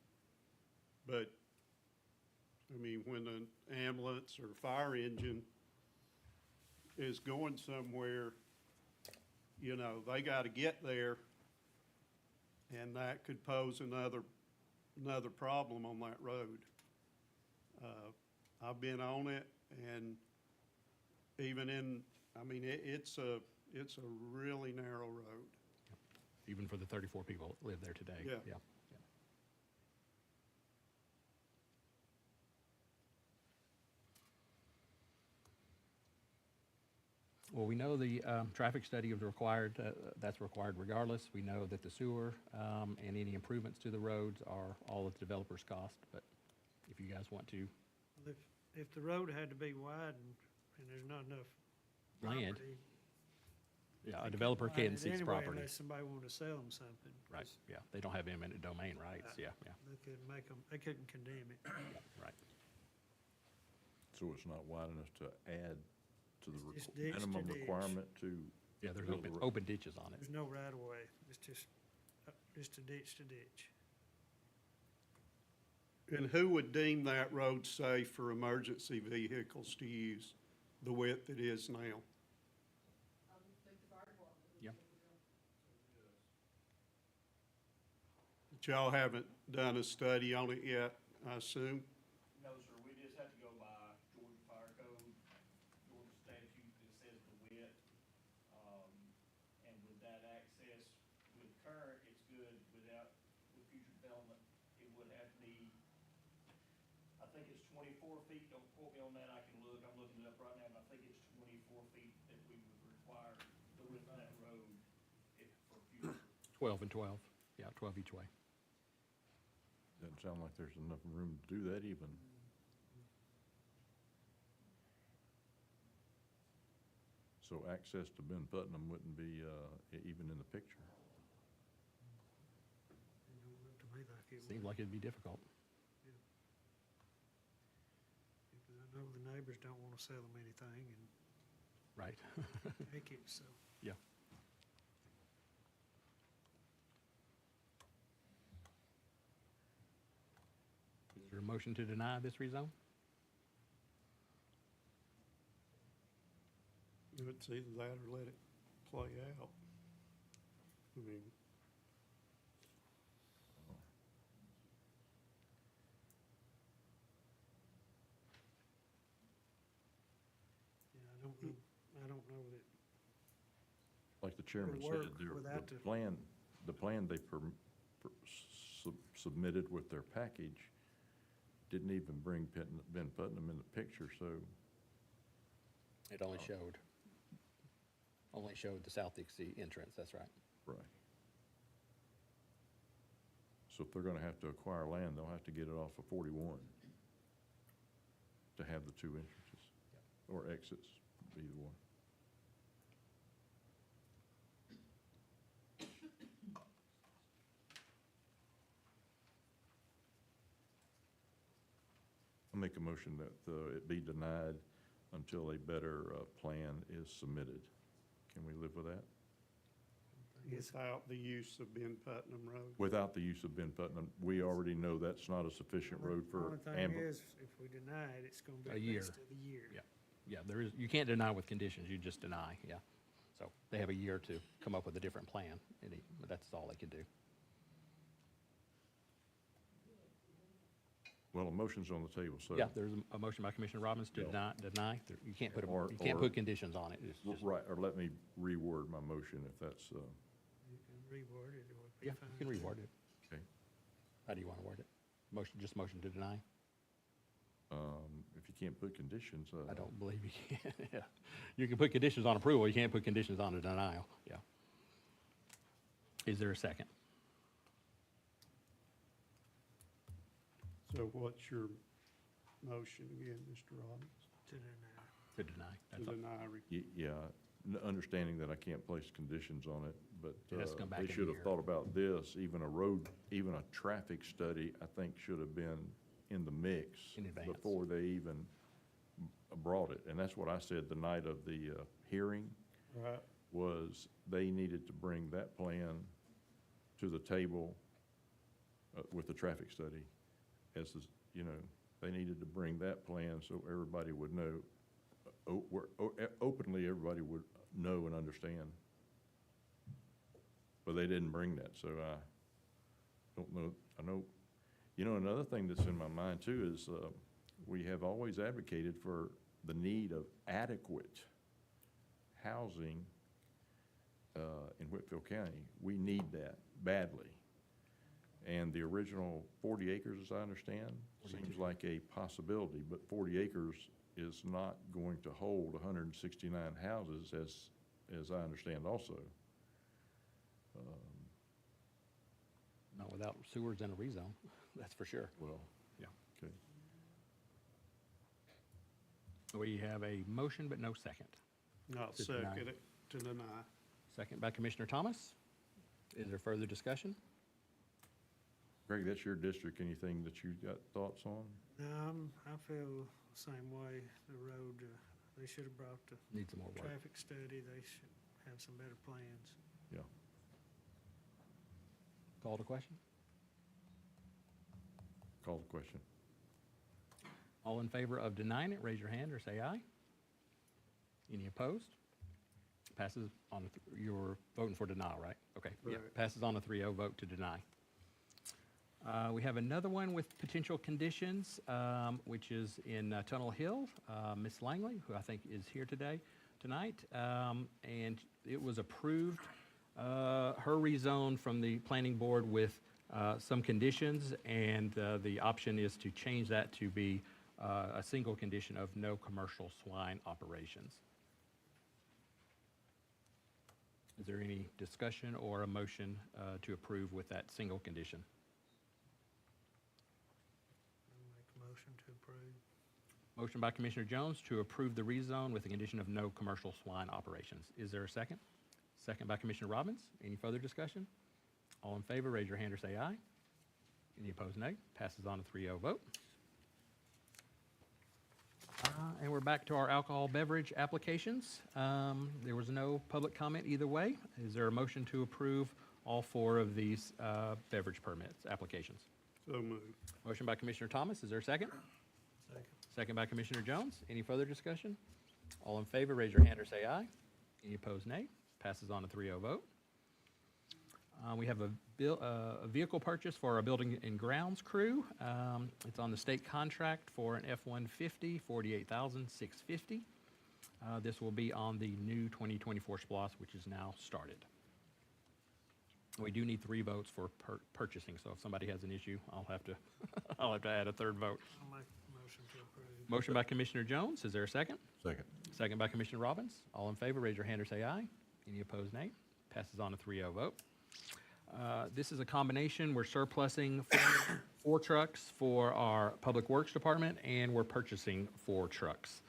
But, I mean, when an ambulance or fire engine is going somewhere, you know, they gotta get there, and that could pose another problem on that road. I've been on it, and even it's a really narrow road. Even for the 34 people that live there today. Yeah. Well, we know the traffic study is required, that's required regardless. We know that the sewer and any improvements to the roads are all at the developer's cost, but if you guys want to if the road had to be widened and there's not enough land, property, yeah, a developer widen can it seize anyway property. unless somebody wanted to sell them something. Right, yeah, they don't have eminent domain rights, yeah, They couldn't condemn it. right. So it's not wide enough to add to the It's ditch to minimum ditch. requirement to? Yeah, there's build the road? open ditches on it. There's no right of way. It's just a ditch to ditch. And who would deem that road safe for emergency vehicles to use the width it is now? I would think the fire department would. Yeah. But y'all haven't done a study on it yet, I assume? No, sir, we just have to go by Georgia Fire Code, Georgia statute that says the width. And with that access, with current, it's good. With future development, it would have to be, I think it's 24 feet, don't quote me on that, I can look, I'm looking it up right now, but I think it's 24 feet that we would require the width of that road for future. 12 and 12, yeah, 12 each way. Doesn't sound like there's enough room to do that even. So access to Ben Putnam wouldn't be even in the picture. It don't look to me like it Seems would. like it'd be difficult. Because I know the neighbors don't want to sell them anything and Right. take it, so. Yeah. Is there a motion to deny this rezone? It's either that or let it play out. I mean, chairman said, work the without the plan they submitted with their package didn't even bring Ben Putnam in the picture, so, It only showed the south exit entrance, that's right. right. So if they're gonna have to acquire land, they'll have to get it off of 41 to have the two entrances, or exits, either one. I'll make a motion that it be denied until a better plan is submitted. Can we live with that? Without the use of Ben Putnam Road. Without the use of Ben Putnam, we already know that's not a sufficient road for Only thing ambulance. is, if we deny it, it's gonna be A at year. least a year. Yeah, yeah, there is, you can't deny with conditions, you just deny, yeah. So they have a year to come up with a different plan, but that's all they can do. Well, a motion's on the table, so. Yeah, there's a motion by Commissioner Robbins to Yeah. deny. You can't put, Or- you can't or- put conditions on it. It's just, Right, or let me reword my motion if that's, You can reword it, it would be yeah, fine. you can reword it. okay. How do you want to word it? Motion, just motion to deny? If you can't put conditions, I don't believe you can, yeah. You can put conditions on approval, you can't put conditions on a denial, yeah. Is there a second? So what's your motion again, Mr. Robbins? To deny. To deny, To that's all. deny, Yeah, understanding that I can't place conditions on it, but It has to come back they in a should have year. thought about this, even a road, even a traffic study, I think should have been in the mix. In advance. Before they even brought it, and that's what I said the night of the hearing, right? was they needed to bring that plan to the table with the traffic study. As, you know, they needed to bring that plan so everybody would know, openly, everybody would know and understand. But they didn't bring that, so I don't know, I know, you know, another thing that's in my mind too is, we have always advocated for the need of adequate housing in Whitfield County. We need that badly. And the original 40 acres, as I understand, seems like a possibility, but 40 acres is not going to hold 169 houses, as I understand also. Not without sewers and a rezone, that's for sure. Well, Yeah. okay. We have a motion but no second. I'll To deny. second it, to deny. Second by Commissioner Thomas. Is there further discussion? Greg, that's your district. Anything that you got thoughts on? I feel the same way. The road, they should have brought the Needs some more work. traffic study. They should have some better plans. Yeah. Call to question? Call the question. All in favor of denying it, raise your hand or say aye. Any opposed? Passes on, you're voting for denial, right? Okay, yeah, Right. passes on a 3-0 vote to deny. We have another one with potential conditions, which is in Tunnel Hill. Ms. Langley, who I think is here tonight, and it was approved, her rezone from the planning board with some conditions, and the option is to change that to be a single condition of no commercial swine operations. Is there any discussion or a motion to approve with that single condition? I'll make a motion to approve. Motion by Commissioner Jones to approve the rezone with the condition of no commercial swine operations. Is there a second? Second by Commissioner Robbins. Any further discussion? All in favor, raise your hand or say aye. Any opposed, nay. Passes on a 3-0 vote. And we're back to our alcohol beverage applications. There was no public comment either way. Is there a motion to approve all 4 of these beverage permits, applications? So moved. Motion by Commissioner Thomas. Is there a second? Second. Second by Commissioner Jones. Any further discussion? All in favor, raise your hand or say aye. Any opposed, nay. Passes on a 3-0 vote. We have a vehicle purchase for our building and grounds crew. It's on the state contract for an F-150, $48,650. This will be on the new 2024 SPOS, which is now started. We do need 3 votes for purchasing, so if somebody has an issue, I'll have to, I'll have to add a 3rd vote. I'll make a motion to approve. Motion by Commissioner Jones, is there a second? Second. Second by Commissioner Robbins. All in favor, raise your hand or say aye. Any opposed, nay. Passes on a 3-0 vote. This is a combination, we're surplusing 4 trucks for our Public Works Department, and we're purchasing 4 trucks.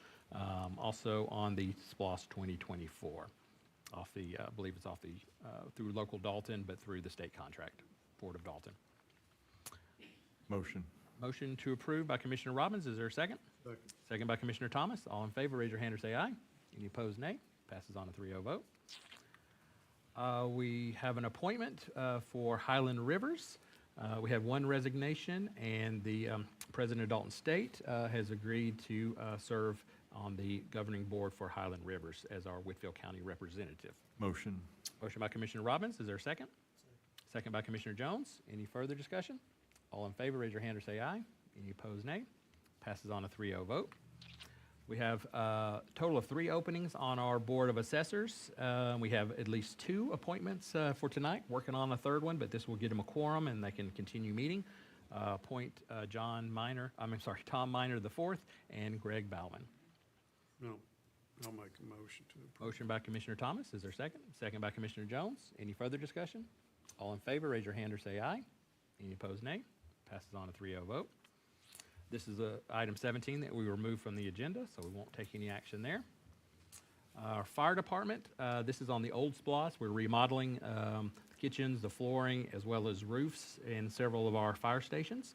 Also on the SPOS 2024, off the, I believe it's off the, through local Dalton, but through the state contract, Port of Dalton. Motion. Motion to approve by Commissioner Robbins, is there a second? Second. Second by Commissioner Thomas. All in favor, raise your hand or say aye. Any opposed, nay. Passes on a 3-0 vote. We have an appointment for Highland Rivers. We have 1 resignation, and the President of Dalton State has agreed to serve on the governing board for Highland Rivers as our Whitfield County representative. Motion. Motion by Commissioner Robbins. Is there a second? Second by Commissioner Jones. Any further discussion? All in favor, raise your hand or say aye. Any opposed, nay. Passes on a 3-0 vote. We have a total of 3 openings on our Board of Assessors. We have at least 2 appointments for tonight, working on a 3rd one, but this will get them a quorum and they can continue meeting. Appoint Tom Minor IV and Greg Bauman. No, I'll make a motion to approve. Motion by Commissioner Thomas. Is there a second? Second by Commissioner Jones. Any further discussion? All in favor, raise your hand or say aye. Any opposed, nay. Passes on a 3-0 vote. This is item 17 that we removed from the agenda, so we won't take any action there. Our fire department, this is on the old SPOS. We're remodeling the kitchens, the flooring, as well as roofs in several of our fire stations.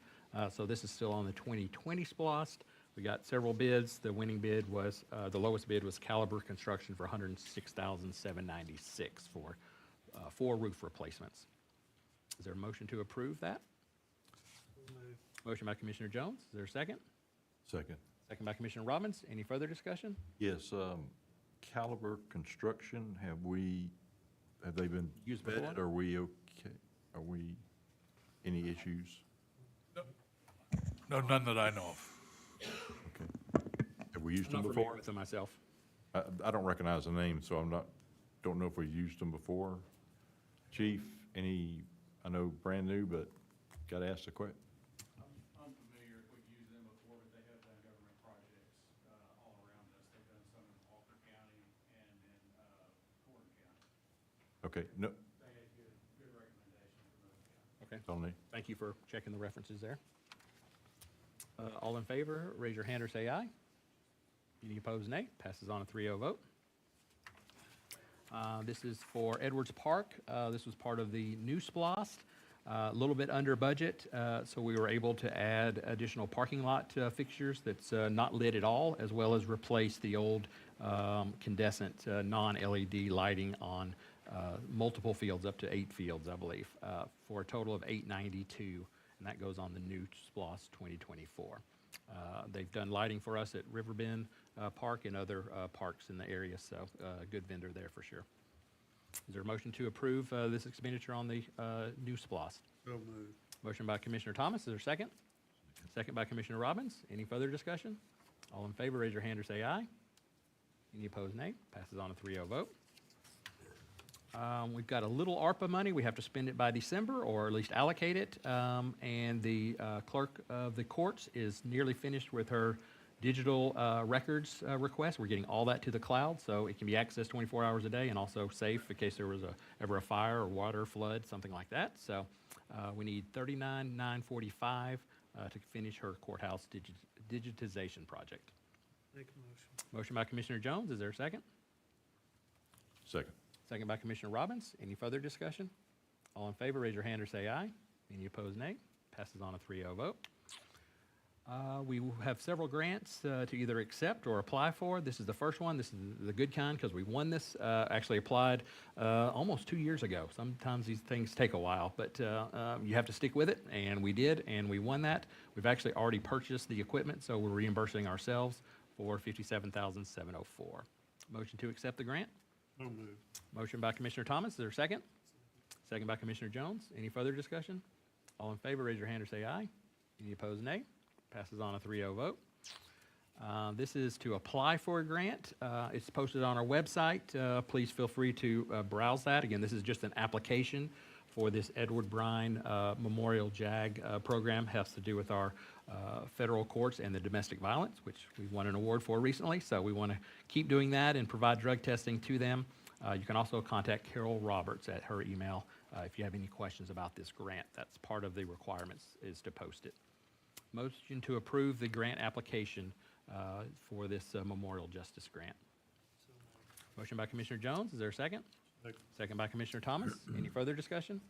So this is still on the 2020 SPOS. We got several bids. The winning bid was, the lowest bid was Caliber Construction for $106,796 for 4 roof replacements. Is there a motion to approve that? Motion by Commissioner Jones. Is there a second? Second. Second by Commissioner Robbins. Any further discussion? Yes, Caliber Construction, have they been Used vetted? before? Are we okay? Are we, any issues? No, none that I know of. Okay. Have we used I'm them not familiar before? with them myself. I don't recognize the name, so don't know if we've used them before. Chief, I know brand new, but gotta ask the question. I'm familiar if we've used them before, but they have done government projects all around us. They've done some in Walker County and in Gordon County. Okay, no, They had good recommendation from those counties. Okay. it's on me. Thank you for checking the references there. All in favor, raise your hand or say aye. Any opposed, nay. Passes on a 3-0 vote. This is for Edwards Park. This was part of the new SPOS. A little bit under budget, so we were able to add additional parking lot fixtures that's not lit at all, as well as replace the old condensant non-LED lighting on multiple fields, up to 8 fields, I believe, for a total of $892, and that goes on the new SPOS 2024. They've done lighting for us at Riverbend Park and other parks in the area, so a good vendor there for sure. Is there a motion to approve this expenditure on the new SPOS? So moved. Motion by Commissioner Thomas, is there a second? Second by Commissioner Robbins. Any further discussion? All in favor, raise your hand or say aye. Any opposed, nay. Passes on a 3-0 vote. We've got a little ARPA money. We have to spend it by December, or at least allocate it. And the clerk of the courts is nearly finished with her digital records request. We're getting all that to the cloud, so it can be accessed 24 hours a day and also safe in case there was ever a fire or water flood, something like that. So we need $39,945 to finish her courthouse digitization project. Make a motion. Motion by Commissioner Jones. Is there a second? Second. Second by Commissioner Robbins. Any further discussion? All in favor, raise your hand or say aye. Any opposed, nay. Passes on a 3-0 vote. We will have several grants to either accept or apply for. This is the first one. This is the good kind because we won this. Actually applied almost 2 years ago. Sometimes these things take a while, but you have to stick with it, and we did, and we won that. We've actually already purchased the equipment, so we're reimbursing ourselves for $57,704. Motion to accept the grant? So moved. Motion by Commissioner Thomas. Is there a second? Second by Commissioner Jones. Any further discussion? All in favor, raise your hand or say aye. Any opposed, nay. Passes on a 3-0 vote. This is to apply for a grant. It's posted on our website. Please feel free to browse that. Again, this is just an application for this Edward Bryan Memorial JAG program. Has to do with our federal courts and the domestic violence, which we won an award for recently. So we want to keep doing that and provide drug testing to them. You can also contact Carol Roberts at her email if you have any questions about this grant. That's part of the requirements, is to post it. Motion to approve the grant application for this Memorial Justice Grant. Motion by Commissioner Jones. Is there a second? Second by Commissioner Thomas. Any further discussion?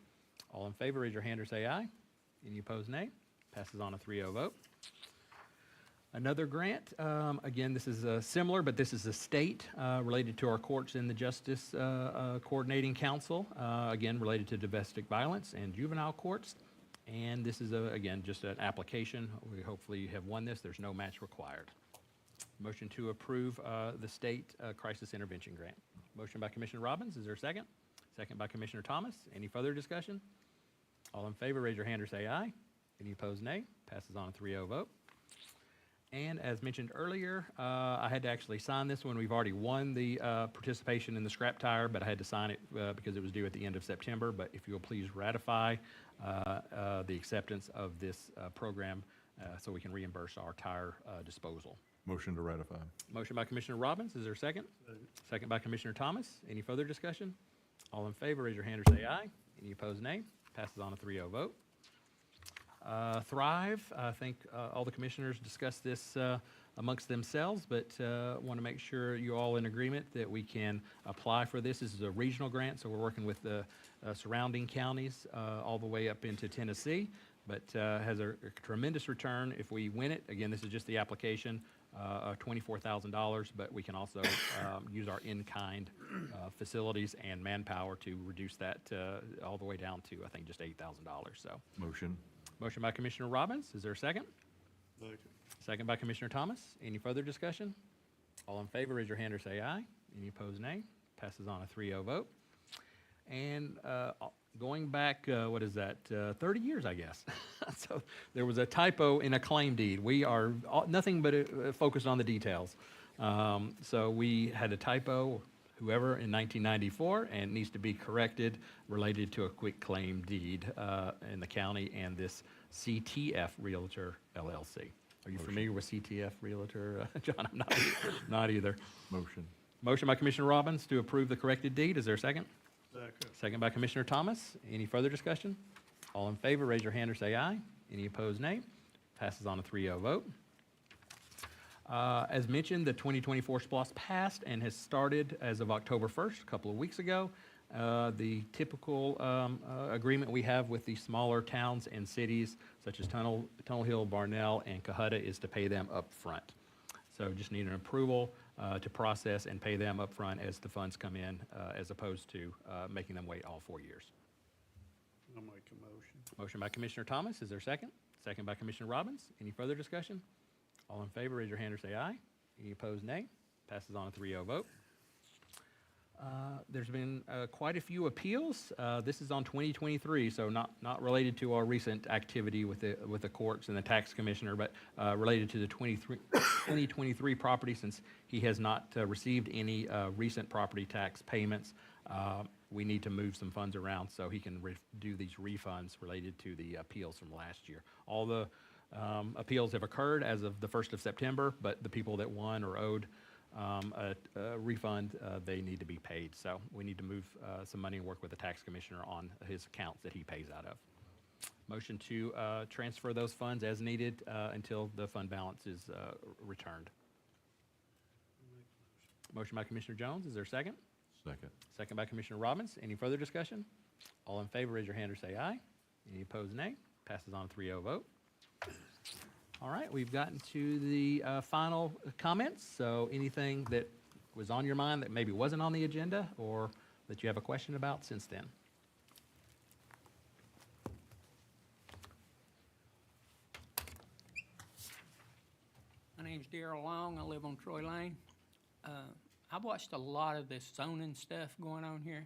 All in favor, raise your hand or say aye. Any opposed, nay. Passes on a 3-0 vote. Another grant, again, this is similar, but this is a state related to our courts and the Justice Coordinating Council, again, related to domestic violence and juvenile courts. And this is, again, just an application. We hopefully have won this. There's no match required. Motion to approve the state crisis intervention grant. Motion by Commissioner Robbins. Is there a second? Second by Commissioner Thomas. Any further discussion? All in favor, raise your hand or say aye. Any opposed, nay. Passes on a 3-0 vote. And as mentioned earlier, I had to actually sign this one. We've already won the participation in the scrap tire, but I had to sign it because it was due at the end of September. But if you will please ratify the acceptance of this program so we can reimburse our tire disposal. Motion to ratify. Motion by Commissioner Robbins. Is there a second? Second by Commissioner Thomas. Any further discussion? All in favor, raise your hand or say aye. Any opposed, nay. Passes on a 3-0 vote. Thrive, I think all the commissioners discussed this amongst themselves, but want to make sure you're all in agreement that we can apply for this. This is a regional grant, so we're working with the surrounding counties all the way up into Tennessee, but has a tremendous return if we win it. Again, this is just the application, $24,000, but we can also use our in-kind facilities and manpower to reduce that all the way down to, I think, just $8,000. So. Motion. Motion by Commissioner Robbins. Is there a second? Second. Second by Commissioner Thomas. Any further discussion? All in favor, raise your hand or say aye. Any opposed, nay. Passes on a 3-0 vote. And going back, 30 years, I guess. So there was a typo in a claim deed. We are nothing but focused on the details. So we had a typo, whoever, in 1994, and it needs to be corrected related to a quick claim deed in the county and this CTF Realtor LLC. Are you familiar with CTF Realtor, John? I'm not either. Motion. Motion by Commissioner Robbins to approve the corrected deed. Is there a second? Second. Second by Commissioner Thomas. Any further discussion? All in favor, raise your hand or say aye. Any opposed, nay. Passes on a 3-0 vote. As mentioned, the 2024 SPLOST passed and has started as of October 1st, a couple of weeks ago. The typical agreement we have with the smaller towns and cities, such as Tunnel Hill, Barnell, and Cohutta, is to pay them up front. So just need an approval to process and pay them up front as the funds come in, as opposed to making them wait all 4 years. I'll make a motion. Motion by Commissioner Thomas. Is there a second? Second by Commissioner Robbins. Any further discussion? All in favor, raise your hand or say aye. Any opposed, nay. Passes on a 3-0 vote. There's been quite a few appeals. This is on 2023, so not related to our recent activity with the courts and the tax commissioner, but related to the 2023 property, since he has not received any recent property tax payments. We need to move some funds around so he can do these refunds related to the appeals from last year. All the appeals have occurred as of the 1st of September, but the people that won or owed a refund, they need to be paid. So we need to move some money and work with the tax commissioner on his accounts that he pays out of. Motion to transfer those funds as needed until the fund balance is returned. Motion by Commissioner Jones. Is there a second? Second. Second by Commissioner Robbins. Any further discussion? All in favor, raise your hand or say aye. Any opposed, nay. Passes on a 3-0 vote. All right, we've gotten to the final comments. So anything that was on your mind that maybe wasn't on the agenda or that you have a question about since then? My name's Darrell Long. I live on Troy Lane. I've watched a lot of this zoning stuff going on here.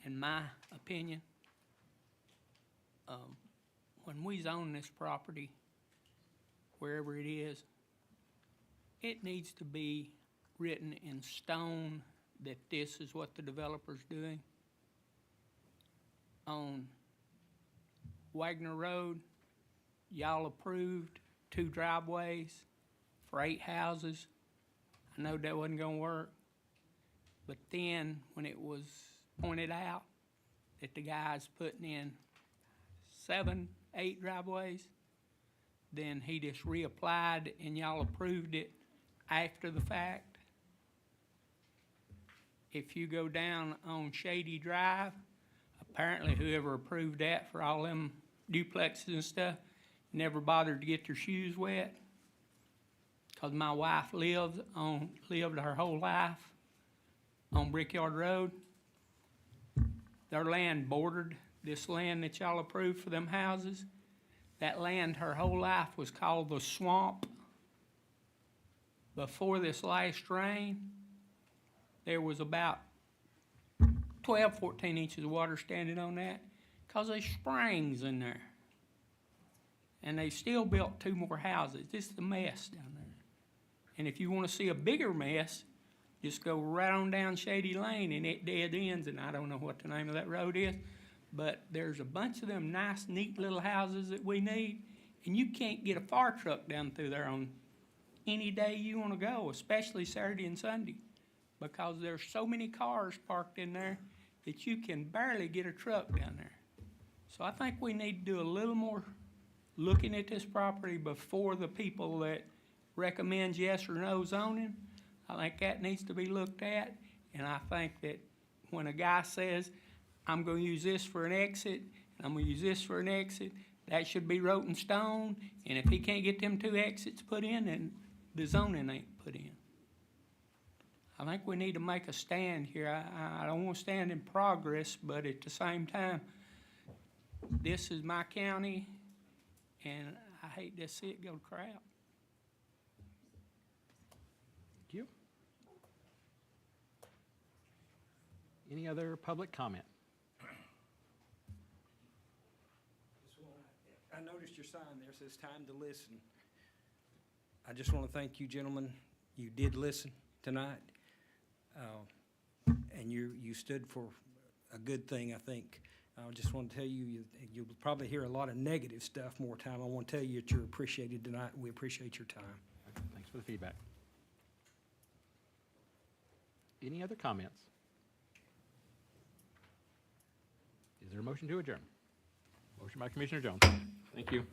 In my opinion, when we zone this property, wherever it is, it needs to be written in stone that this is what the developer's doing. On Wagner Road, y'all approved 2 driveways for 8 houses. I know that wasn't gonna work. But then, when it was pointed out that the guy's putting in 7, 8 driveways, then he just reapplied and y'all approved it after the fact. If you go down on Shady Drive, apparently whoever approved that for all them duplexes and stuff never bothered to get their shoes wet. Cause my wife lived her whole life on Brickyard Road. Their land bordered this land that y'all approved for them houses. That land her whole life was called the Swamp. Before this last rain, there was about 12, 14 inches of water standing on that, cause there's springs in there. And they still built 2 more houses. This is a mess down there. And if you wanna see a bigger mess, just go right on down Shady Lane and it dead ends, and I don't know what the name of that road is, but there's a bunch of them nice, neat little houses that we need, and you can't get a fire truck down through there on any day you wanna go, especially Saturday and Sunday, because there's so many cars parked in there that you can barely get a truck down there. So I think we need to do a little more looking at this property before the people that recommend yes or no zoning. I think that needs to be looked at, and I think that when a guy says, I'm gonna use this for an exit, and I'm gonna use this for an exit, that should be wrote in stone, and if he can't get them 2 exits put in, then the zoning ain't put in. I think we need to make a stand here. I don't wanna stand in progress, but at the same time, this is my county, and I hate to see it go to crap. Thank you. Any other public comment? I noticed your sign there says time to listen. I just want to thank you, gentlemen. You did listen tonight. And you stood for a good thing, I think. I just want to tell you, you'll probably hear a lot of negative stuff more time. I want to tell you that you're appreciated tonight. We appreciate your time. Thanks for the feedback. Any other comments? Is there a motion to adjourn? Motion by Commissioner Jones. Thank you.